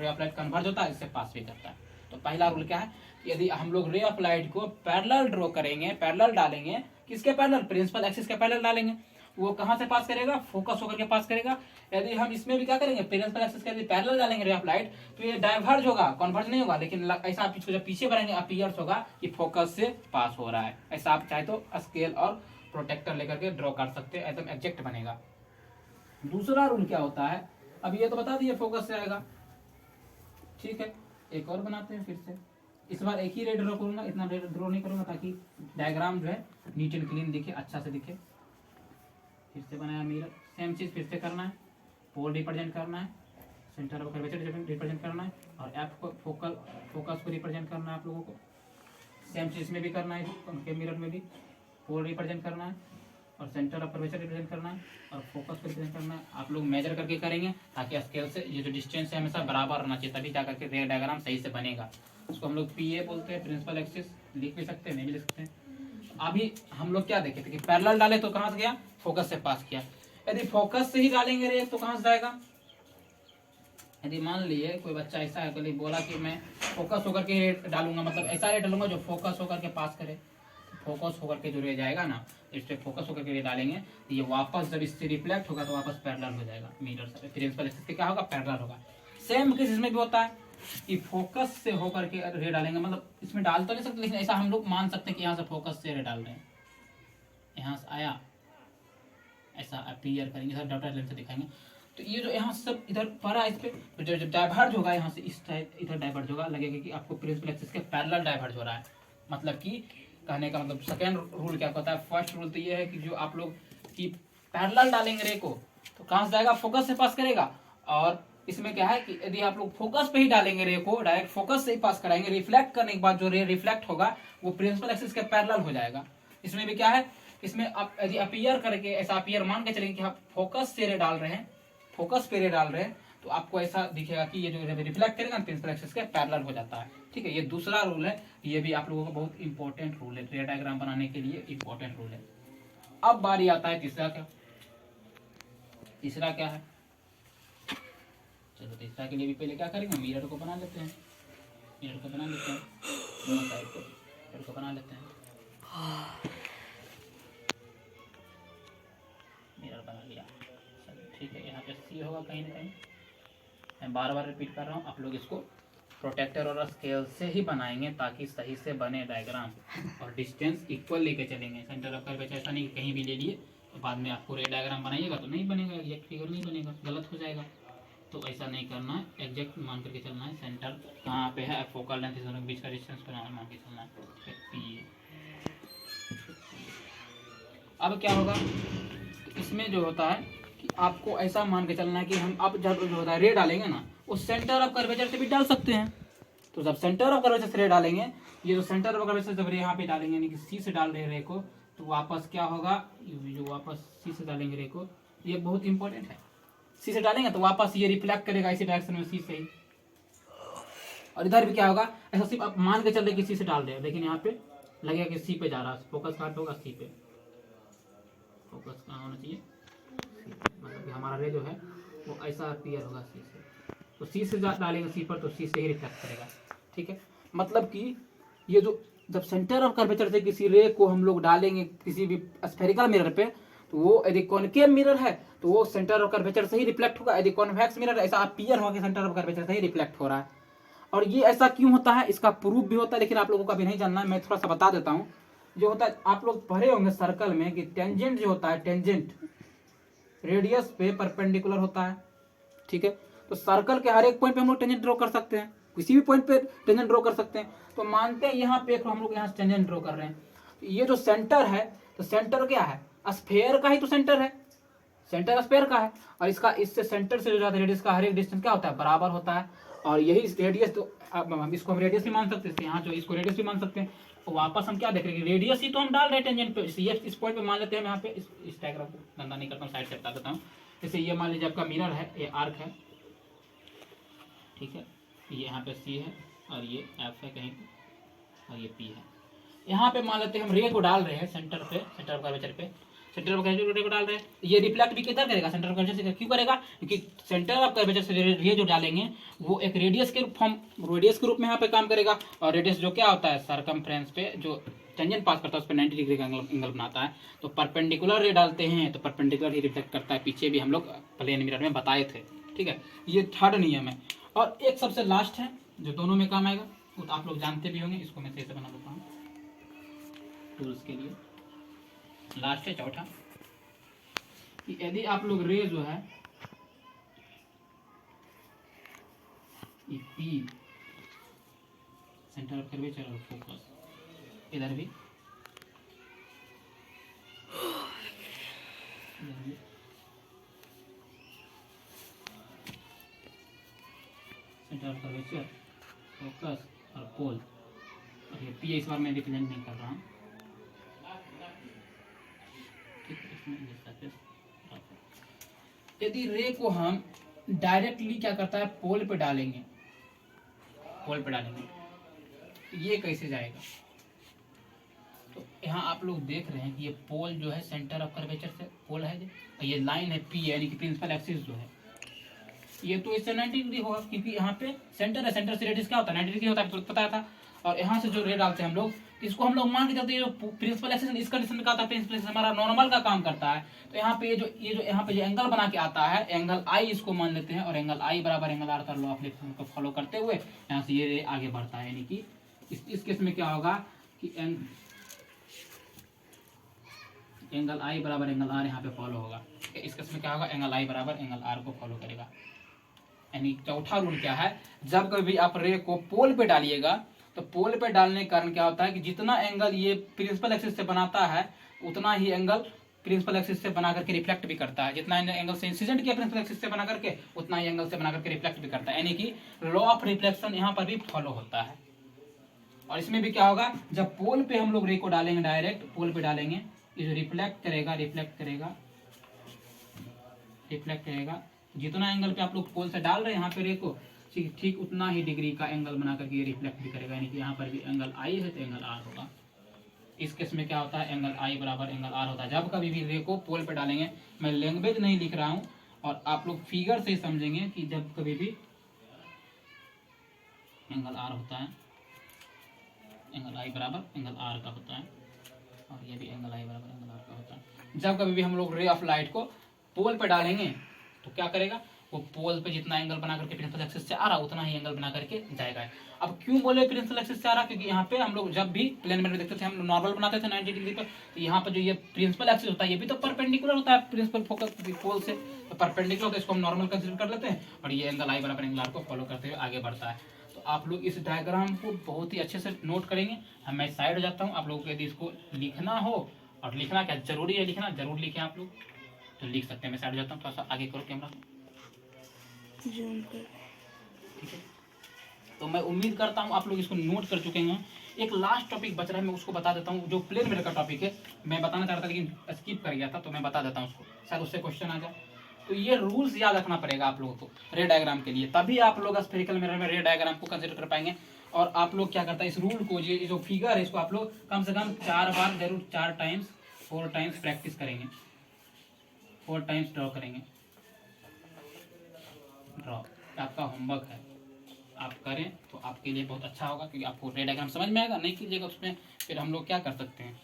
A: ऑफ लाइट कन्वर्ज होता है, इससे पास भी करता है। तो पहला रूल क्या है, यदि हम लोग रे ऑफ लाइट को पैरेलल ड्रॉ करेंगे, पैरेलल डालेंगे, किसके पैरेलल, प्रिंसिपल एक्सिस के पैरेलल डालेंगे, वो कहां से पास करेगा, फोकस होकर के पास करेगा। यदि हम इसमें भी क्या करेंगे, प्रिंसिपल एक्सिस के पैरेलल डालेंगे रे ऑफ लाइट, तो ये डाइवर्ज होगा, कन्वर्ज नहीं होगा, लेकिन ऐसा आप इसको जब पीछे बढ़ेंगे अपीयर्स होगा कि फोकस से पास हो रहा है। ऐसा आप चाहे तो स्केल और प्रोटेक्टर लेकर के ड्रॉ कर सकते हैं, एकदम एग्जैक्ट बनेगा। दूसरा रूल क्या होता है, अब ये तो बता दिए फोकस से आएगा, ठीक है। एक और बनाते हैं फिर से, इस बार एक ही रे ड्रॉ करूंगा, इतना रे ड्रॉ नहीं करूंगा ताकि डायग्राम जो है नीट एंड क्लीन दिखे, अच्छा से दिखे। फिर से बनाया मिरर, सेम चीज फिर से करना है, पोल रिप्रेजेंट करना है, सेंटर ऑफ कर्वेचर रिप्रेजेंट करना है, और एफ को फोकस को रिप्रेजेंट करना है आप लोगों को। सेम चीज में भी करना है, उनके मिरर में भी पोल रिप्रेजेंट करना है, और सेंटर ऑफ कर्वेचर रिप्रेजेंट करना है, और फोकस को रिप्रेजेंट करना है। आप लोग मेजर करके करेंगे ताकि स्केल से ये जो डिस्टेंस है हमेशा बराबर रहना चाहिए, तभी जाकर के रे डायग्राम सही से बनेगा। उसको हम लोग पीए बोलते हैं, प्रिंसिपल एक्सिस, लिख भी सकते हैं, नहीं भी लिख सकते हैं। अभी हम लोग क्या देखे थे कि पैरेलल डाले तो कहां से गया, फोकस से पास किया। यदि फोकस से ही डालेंगे रे तो कहां से जाएगा, यदि मान लिए कोई बच्चा ऐसा है कल बोला कि मैं फोकस होकर के रे डालूंगा, मतलब ऐसा रे डालूंगा जो फोकस होकर के पास करे, फोकस होकर के जो रे जाएगा ना, इस पे फोकस होकर के रे डालेंगे तो ये वापस जब इससे रिफ्लेक्ट होगा तो वापस पैरेलल हो जाएगा, मिरर से प्रिंसिपल एक्सिस पे क्या होगा, पैरेलल होगा। सेम केस इसमें भी होता है कि फोकस से होकर के रे डालेंगे, मतलब इसमें डाल तो नहीं सकते, लेकिन ऐसा हम लोग मान सकते हैं कि यहाँ से फोकस से रे डाल रहे हैं, यहाँ से आया, ऐसा अपीयर करेंगे, सर डॉटर लेंस से दिखाएंगे। तो ये जो यहाँ सब इधर पड़ा इस पे, तो जब डाइवर्ज होगा यहाँ से इस टाइप इधर डाइवर्ज होगा, लगेगा कि आपको प्रिंसिपल एक्सिस के पैरेलल डाइवर्ज हो रहा है। मतलब कि कहने का मतलब सेकेंड रूल क्या होता है, फर्स्ट रूल तो ये है कि जो आप लोग की पैरेलल डालेंगे रे को तो कहाँ से जाएगा, फोकस से पास करेगा। और इसमें क्या है कि यदि आप लोग फोकस पे ही डालेंगे रे को, डायरेक्ट फोकस से ही पास कराएंगे, रिफ्लेक्ट करने के बाद जो रे रिफ्लेक्ट होगा वो प्रिंसिपल एक्सिस के पैरेलल हो जाएगा। इसमें भी क्या है, इसमें आप यदि अपीयर करके ऐसा अपीयर मान के चलेंगे कि आप फोकस से रे डाल रहे हैं, फोकस पे रे डाल रहे हैं, तो आपको ऐसा दिखेगा कि ये जो रिफ्लेक्ट करेगा प्रिंसिपल एक्सिस के पैरेलल हो जाता है। ठीक है, ये दूसरा रूल है, ये भी आप लोगों को बहुत इंपॉर्टेंट रूल है, रे डायग्राम बनाने के लिए इंपॉर्टेंट रूल है। अब बारी आता है तीसरा क्या है, चलो तीसरा के लिए भी पहले क्या करेंगे, मिरर को बना लेते हैं, दोनों साइड को मिरर को बना लेते हैं। मिरर बना लिया, ठीक है। यहाँ पे सी होगा कहीं ना कहीं, मैं बार बार रिपीट कर रहा हूँ, आप लोग इसको प्रोटेक्टर और स्केल से ही बनाएंगे ताकि सही से बने डायग्राम, और डिस्टेंस इक्वल लेके चलेंगे। सेंटर ऑफ कर्वेचर ऐसा नहीं कहीं भी ले लिए तो बाद में आपको रे डायग्राम बनाइएगा तो नहीं बनेगा, एग्जैक्ट फिगर नहीं बनेगा, गलत हो जाएगा। तो ऐसा नहीं करना है, एग्जैक्ट मान करके चलना है। सेंटर कहाँ पे है, फोकल लेंथ दोनों के बीच का डिस्टेंस मान के चलना है। अब क्या होगा, इसमें जो होता है कि आपको ऐसा मान के चलना है कि हम अब जब जो होता है रे डालेंगे ना, उस सेंटर ऑफ कर्वेचर से भी डाल सकते हैं। तो जब सेंटर ऑफ कर्वेचर से रे डालेंगे, ये जो सेंटर ऑफ कर्वेचर जब रे यहाँ पे डालेंगे, यानी कि सी से डाल रहे रे को, तो वापस क्या होगा, जो वापस सी से डालेंगे रे को, ये बहुत इंपॉर्टेंट है। सी से डालेंगे तो वापस ये रिफ्लेक्ट करेगा इसी डायरेक्शन में, सी से ही। और इधर भी क्या होगा, ऐसा सिर्फ आप मान के चल रहे कि सी से डाल रहे हैं, लेकिन यहाँ पे लगेगा कि सी पे जा रहा है, फोकस कहाँ पे होगा, सी पे। फोकस कहाँ होना चाहिए, मतलब कि हमारा रे जो है वो ऐसा अपीयर होगा सी से, तो सी से डालेंगे सी पर तो सी से ही रिफ्लेक्ट करेगा। ठीक है, मतलब कि ये जो जब सेंटर ऑफ कर्वेचर से किसी रे को हम लोग डालेंगे किसी भी स्फेरिकल मिरर पे, तो वो यदि कॉनकेव मिरर है तो वो सेंटर ऑफ कर्वेचर से ही रिफ्लेक्ट होगा, यदि कॉन्वेक्स मिरर ऐसा अपीयर होगा सेंटर ऑफ कर्वेचर से ही रिफ्लेक्ट हो रहा है। और ये ऐसा क्यों होता है, इसका प्रूफ भी होता है, लेकिन आप लोगों को अभी नहीं जानना है, मैं थोड़ा सा बता देता हूँ। जो होता है आप लोग पढ़े होंगे सर्कल में कि टेंजेंट जो होता है, टेंजेंट रेडियस पे परपेंडिकुलर होता है। ठीक है, तो सर्कल के हर एक पॉइंट पे हम लोग टेंजेंट ड्रॉ कर सकते हैं, किसी भी पॉइंट पे टेंजेंट ड्रॉ कर सकते हैं। तो मानते हैं यहाँ पे हम लोग यहाँ टेंजेंट ड्रॉ कर रहे हैं, तो ये जो सेंटर है, तो सेंटर क्या है, स्फेयर का ही तो सेंटर है, सेंटर स्फेयर का है, और इसका इससे सेंटर से जो जाता है रेडियस का हर एक डिस्टेंस क्या होता है, बराबर होता है। और यही रेडियस, तो अब हम इसको हम रेडियस भी मान सकते हैं, यहाँ जो इसको रेडियस भी मान सकते हैं। तो वापस हम क्या देख रहे हैं, रेडियस ही तो हम डाल रहे हैं टेंजेंट पे, इस पॉइंट पे मान लेते हैं। यहाँ पे इस डायग्राम को गंदा नहीं करता हूँ, साइड से बता देता हूँ। जैसे ये मान लीजिए आपका मिरर है, ये आर्क है, ठीक है, ये यहाँ पे सी है और ये एफ है कहीं पे, और ये पी है। यहाँ पे मान लेते हैं हम रे को डाल रहे हैं सेंटर पे, सेंटर ऑफ कर्वेचर पे, सेंटर ऑफ कर्वेचर रे को डाल रहे हैं। ये रिफ्लेक्ट भी किधर करेगा, सेंटर ऑफ कर्वेचर से। क्यों करेगा, क्योंकि सेंटर ऑफ कर्वेचर से रे जो डालेंगे वो एक रेडियस के रेडियस के रूप में यहाँ पे काम करेगा। और रेडियस जो क्या होता है, सरकमफ्रेंस पे जो टेंजेंट पास करता है उस पर 90 डिग्री का एंगल बनाता है। तो परपेंडिकुलर रे डालते हैं तो परपेंडिकुलर ही रिफ्लेक्ट करता है, पीछे भी हम लोग प्लेन मिरर में बताए थे, ठीक है। ये थर्ड नियम है। और एक सबसे लास्ट है जो दोनों में काम आएगा, वो तो आप लोग जानते भी होंगे, इसको मैं सही से बना देता हूँ टूल्स के लिए। लास्ट है चौथा, कि यदि आप लोग रे जो है ये पी सेंटर ऑफ कर्वेचर और फोकस, इधर भी सेंटर ऑफ कर्वेचर, फोकस और पोल, और ये पी इस बार मैं रिप्रेजेंट नहीं कर रहा हूँ, यदि रे को हम डायरेक्टली क्या करता है, पोल पे डालेंगे, पोल पे डालेंगे, ये कैसे जाएगा। तो यहाँ आप लोग देख रहे हैं कि ये पोल जो है सेंटर ऑफ कर्वेचर से पोल है, और ये लाइन है पी, यानी कि प्रिंसिपल एक्सिस जो है, ये तो इससे 90 डिग्री होगा, क्योंकि यहाँ पे सेंटर है, सेंटर से रेडियस क्या होता है 90 डिग्री होता है, तो पता था। और यहाँ से जो रे डालते हैं हम लोग, इसको हम लोग मान के चलते हैं जो प्रिंसिपल एक्सिस इस कंडीशन में क्या होता है, प्रिंसिपल एक्सिस हमारा नॉर्मल का काम करता है। तो यहाँ पे ये जो यहाँ पे जो एंगल बना के आता है, एंगल आई इसको मान लेते हैं, और एंगल आई बराबर एंगल आर का लॉ ऑफ रिफ्लेक्शन को फॉलो करते हुए यहाँ से ये रे आगे बढ़ता है। यानी कि इस केस में क्या होगा कि एंगल आई बराबर एंगल आर यहाँ पे फॉलो होगा। इस केस में क्या होगा, एंगल आई बराबर एंगल आर को फॉलो करेगा। यानी चौथा रूल क्या है, जब कभी आप रे को पोल पे डालिएगा तो पोल पे डालने के कारण क्या होता है कि जितना एंगल ये प्रिंसिपल एक्सिस से बनाता है उतना ही एंगल प्रिंसिपल एक्सिस से बना करके रिफ्लेक्ट भी करता है, जितना एंगल से इंसिडेंट किया प्रिंसिपल एक्सिस से बना करके उतना ही एंगल से बना करके रिफ्लेक्ट भी करता है। यानी कि लॉ ऑफ रिफ्लेक्शन यहाँ पर भी फॉलो होता है। और इसमें भी क्या होगा, जब पोल पे हम लोग रे को डालेंगे, डायरेक्ट पोल पे डालेंगे, ये रिफ्लेक्ट करेगा, रिफ्लेक्ट करेगा, रिफ्लेक्ट करेगा, जितना एंगल पे आप लोग पोल से डाल रहे हैं यहाँ पे रे को, ठीक उतना ही डिग्री का एंगल बना करके ये रिफ्लेक्ट भी करेगा। यानी कि यहाँ पर भी एंगल आई है तो एंगल आर होगा। इस केस में क्या होता है, एंगल आई बराबर एंगल आर होता है। जब कभी भी रे को पोल पे डालेंगे, मैं लैंग्वेज नहीं लिख रहा हूँ, और आप लोग फिगर से समझेंगे कि जब कभी भी एंगल आर होता है, एंगल आई बराबर एंगल आर का होता है, और ये भी एंगल आई बराबर एंगल आर का होता है। जब कभी भी हम लोग रे ऑफ लाइट को पोल पे डालेंगे तो क्या करेगा, वो पोल पे जितना एंगल बना करके प्रिंसिपल एक्सिस से आ रहा उतना ही एंगल बना करके जाएगा। अब क्यों बोले प्रिंसिपल एक्सिस से आ रहा, क्योंकि यहाँ पे हम लोग जब भी प्लेन में देखते थे, हम नॉर्मल बनाते थे 90 डिग्री पे, तो यहाँ पर जो ये प्रिंसिपल एक्सिस होता है ये भी तो परपेंडिकुलर होता है प्रिंसिपल फोकस पोल से, तो परपेंडिकुलर होता है, इसको हम नॉर्मल कंसीडर कर लेते हैं, और ये एंगल आई बराबर एंगल आर को फॉलो करते हुए आगे बढ़ता है। तो आप लोग इस डायग्राम को बहुत ही अच्छे से नोट करेंगे। मैं साइड हो जाता हूँ, आप लोगों को यदि इसको लिखना हो, और लिखना क्या जरूरी है, लिखना जरूर लिखें आप लोग, तो लिख सकते हैं। मैं साइड हो जाता हूँ, थोड़ा सा आगे करो कैमरा, ठीक है। तो मैं उम्मीद करता हूँ आप लोग इसको नोट कर चुके हैं। एक लास्ट टॉपिक बच रहा है, मैं उसको बता देता हूँ, जो प्लेन मिरर का टॉपिक है। मैं बताना चाह रहा था लेकिन स्किप कर गया था, तो मैं बता देता हूँ उसको, शायद उससे क्वेश्चन आ जाए। तो ये रूल्स याद रखना पड़ेगा आप लोगों को रे डायग्राम के लिए, तभी आप लोग स्फेरिकल मिरर में रे डायग्राम को कंसिडर कर पाएंगे। और आप लोग क्या करता है, इस रूल को, ये जो फिगर है, इसको आप लोग कम से कम 4 बार जरूर, 4 टाइम्स प्रैक्टिस करेंगे, 4 टाइम्स ड्रॉ करेंगे। ड्रॉ आपका होमवर्क है, आप करें तो आपके लिए बहुत अच्छा होगा, क्योंकि आपको रे डायग्राम समझ में आएगा। नहीं कीजिएगा उसमें, फिर हम लोग क्या कर सकते हैं,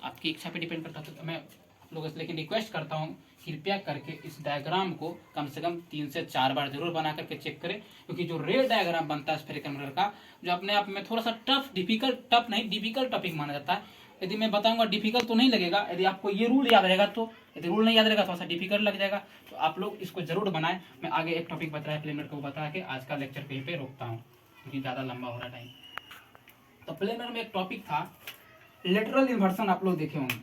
A: आपकी इच्छा पे डिपेंड करता है। तो मैं आप लोगों से लेकिन रिक्वेस्ट करता हूँ, कृपया करके इस डायग्राम को कम से कम 3 से 4 बार जरूर बना करके चेक करें, क्योंकि जो रे डायग्राम बनता है स्फेरिकल मिरर का, जो अपने आप में थोड़ा सा डिफिकल्ट टॉपिक माना जाता है। यदि मैं बताऊंगा डिफिकल्ट तो नहीं लगेगा, यदि आपको ये रूल याद रहेगा तो, यदि रूल नहीं याद रहेगा थोड़ा सा डिफिकल्ट लग जाएगा। तो आप लोग इसको जरूर बनाएं। मैं आगे एक टॉपिक बता रहा है प्लेन मिरर को बता के आज का लेक्चर कहीं पे रोकता हूँ, क्योंकि ज़्यादा लंबा हो रहा टाइम। तो प्लेन मिरर में एक टॉपिक था लेटरल इन्वर्सन, आप लोग देखे होंगे,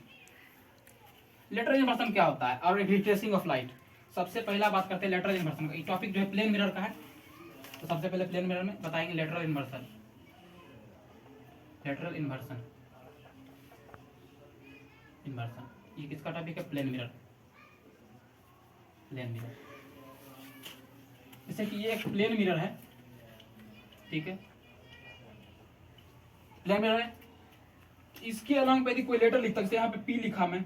A: लेटरल इन्वर्सन क्या होता है और रिट्रेसिंग ऑफ लाइट। सबसे पहला बात करते हैं लेटरल इन्वर्सन का। ये टॉपिक जो है प्लेन मिरर का है, तो सबसे पहले प्लेन मिरर में बताएंगे lateral inversion. Lateral inversion, inversion ये किसका टॉपिक है? Plane mirror. प्लेन मिरर जैसे कि ये एक प्लेन मिरर है, ठीक है, प्लेन मिरर है। इसके अलॉन्ग पे यदि कोई लेटर लिखता है, जैसे यहाँ पे पी लिखा मैं,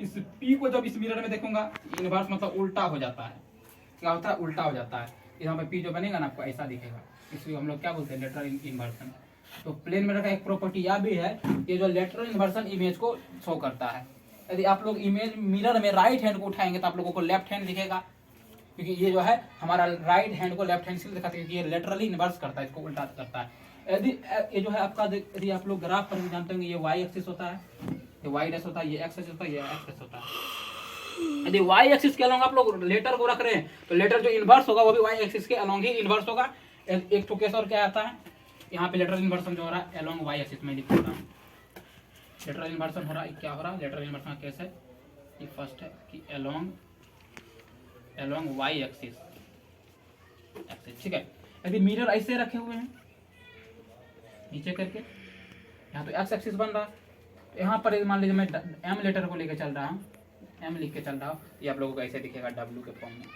A: इस पी को जब इस मिरर में देखूंगा, इन्वर्स मतलब उल्टा हो जाता है। क्या होता है? उल्टा हो जाता है। यहाँ पे पी जो बनेगा ना, आपको ऐसा दिखेगा, इसलिए हम लोग क्या बोलते हैं? Lateral inversion. तो प्लेन मिरर का एक प्रॉपर्टी यह भी है, ये जो लेटरल इन्वर्सन इमेज को शो करता है। यदि आप लोग इमेज मिरर में राइट हैंड को उठाएंगे तो आप लोगों को लेफ्ट हैंड दिखेगा, क्योंकि ये जो है हमारा राइट हैंड को लेफ्ट हैंड से दिखाता है, क्योंकि ये लेटरली इन्वर्स करता है, इसको उल्टा करता है। यदि ये जो है आपका, यदि आप लोग ग्राफ पर जानते होंगे, ये वाई एक्सिस होता है, ये वाई डैश होता है, ये एक्स होता है, ये एक्स होता है। यदि वाई एक्सिस के अलॉन्ग आप लोग लेटर को रख रहे हैं, तो लेटर जो इन्वर्स होगा वो भी वाई एक्सिस के अलॉन्ग ही इन्वर्स होगा। एक तो केस और क्या आता है, यहाँ पे लेटरल इन्वर्सन जो हो रहा है अलॉन्ग वाई एक्सिस में लिख देता हूँ। लेटरल इन्वर्सन हो रहा है, क्या हो रहा है? लेटरल इन्वर्सन का केस है, ये फर्स्ट है कि अलॉन्ग वाई एक्सिस, ठीक है। यदि मिरर ऐसे रखे हुए हैं नीचे करके, यहाँ तो एक्स एक्सिस बन रहा है, यहाँ पर मान लीजिए मैं एम लेटर को लेकर चल रहा हूँ, एम लिख के चल रहा हूँ, ये आप लोगों को ऐसे दिखेगा डब्ल्यू के फॉर्म में,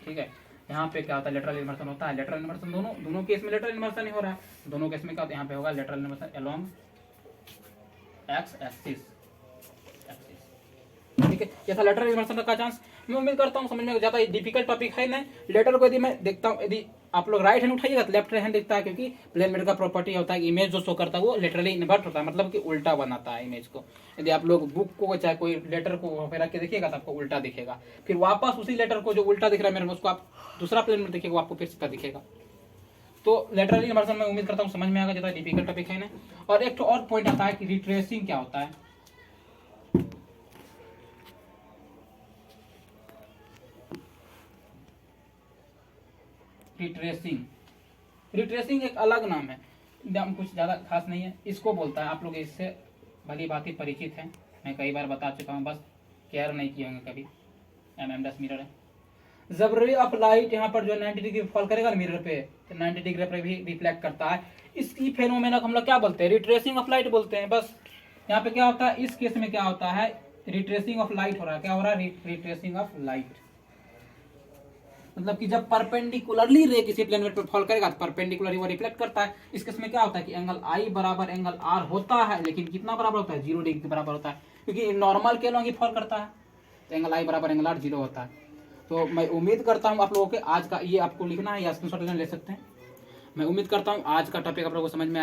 A: ठीक है। यहाँ पे क्या होता है? लेटरल इन्वर्सन होता है। लेटरल इन्वर्सन दोनों केस में लेटरल इन्वर्सन ही हो रहा है। दोनों केस में क्या होता है? यहाँ पे होगा lateral inversion along x axis, ठीक है। ये था लेटरल इन्वर्सन का चांस। मैं उम्मीद करता हूँ समझ में ज्यादा डिफिकल्ट टॉपिक है नहीं। लेटर को यदि मैं देखता हूँ, यदि आप लोग राइट हैंड उठाइएगा तो लेफ्ट हैंड दिखता है, क्योंकि प्लेन मिरर का प्रॉपर्टी होता है कि इमेज जो शो करता है वो लेटरली इन्वर्ट होता है, मतलब कि उल्टा बनाता है इमेज को। यदि आप लोग बुक को चाहे कोई लेटर को वहाँ पे रख के देखिएगा तो आपको उल्टा दिखेगा, फिर वापस उसी लेटर को जो उल्टा दिख रहा है मेरे में, उसको आप दूसरा प्लेन में देखिएगा, आपको फिर सीधा दिखेगा। तो लेटरली इन्वर्सन में उम्मीद करता हूँ समझ में आएगा, ज्यादा डिफिकल्ट टॉपिक है ना। और एक और पॉइंट आता है कि रिट्रेसिंग क्या होता है। रिट्रेसिंग एक अलग नाम है, कुछ ज्यादा खास नहीं है। इसको बोलता है, आप लोग इससे भली बात ही परिचित हैं, मैं कई बार बता चुका हूँ, बस केयर नहीं किए होंगे कभी। MM10 मिरर है, जब रे ऑफ लाइट यहाँ पर जो 90 डिग्री फॉल करेगा ना मिरर पे, तो 90 डिग्री पर भी रिफ्लेक्ट करता है। इसकी फेनोमेना को हम लोग क्या बोलते हैं? रिट्रेसिंग ऑफ लाइट बोलते हैं। बस यहाँ पे क्या होता है, इस केस में क्या होता है? रिट्रेसिंग ऑफ लाइट हो रहा है। क्या हो रहा है? रिट्रेसिंग ऑफ लाइट, मतलब कि जब परपेंडिकुलरली रे किसी प्लेन पर फॉल करेगा तो परपेंडिकुलरली वो रिफ्लेक्ट करता है। इस केस में क्या होता है कि एंगल आई बराबर एंगल आर होता है, लेकिन कितना बराबर होता है? 0 डिग्री के बराबर होता है, क्योंकि नॉर्मल के अलॉन्ग ही फॉल करता है, तो एंगल आई बराबर एंगल आर 0 होता है। तो मैं उम्मीद करता हूँ आप लोगों के आज का ये आपको लिखना है या स्क्रीनशॉट ले सकते हैं। मैं उम्मीद करता हूँ आज का टॉपिक आप लोगों को समझ में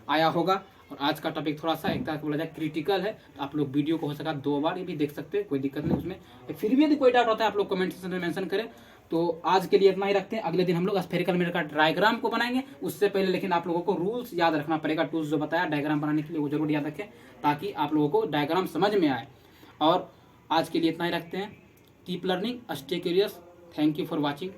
A: आया होगा। और आज का टॉपिक थोड़ा सा एक तरह से बोला जाए क्रिटिकल है, तो आप लोग वीडियो को हो सका 2 बार ये भी देख सकते हैं, कोई दिक्कत नहीं उसमें। फिर भी यदि कोई डाउट होता है आप लोग कमेंट सेक्शन में मेंशन करें। तो आज के लिए इतना ही रखते हैं, अगले दिन हम लोग स्फेरिकल मिरर का डायग्राम को बनाएंगे। उससे पहले लेकिन आप लोगों को रूल्स याद रखना पड़ेगा, टूल्स जो बताया डायग्राम बनाने के लिए वो जरूर याद रखें, ताकि आप लोगों को डायग्राम समझ में आए। और आज के लिए इतना ही रखते हैं। Keep learning, stay curious. Thank you for watching.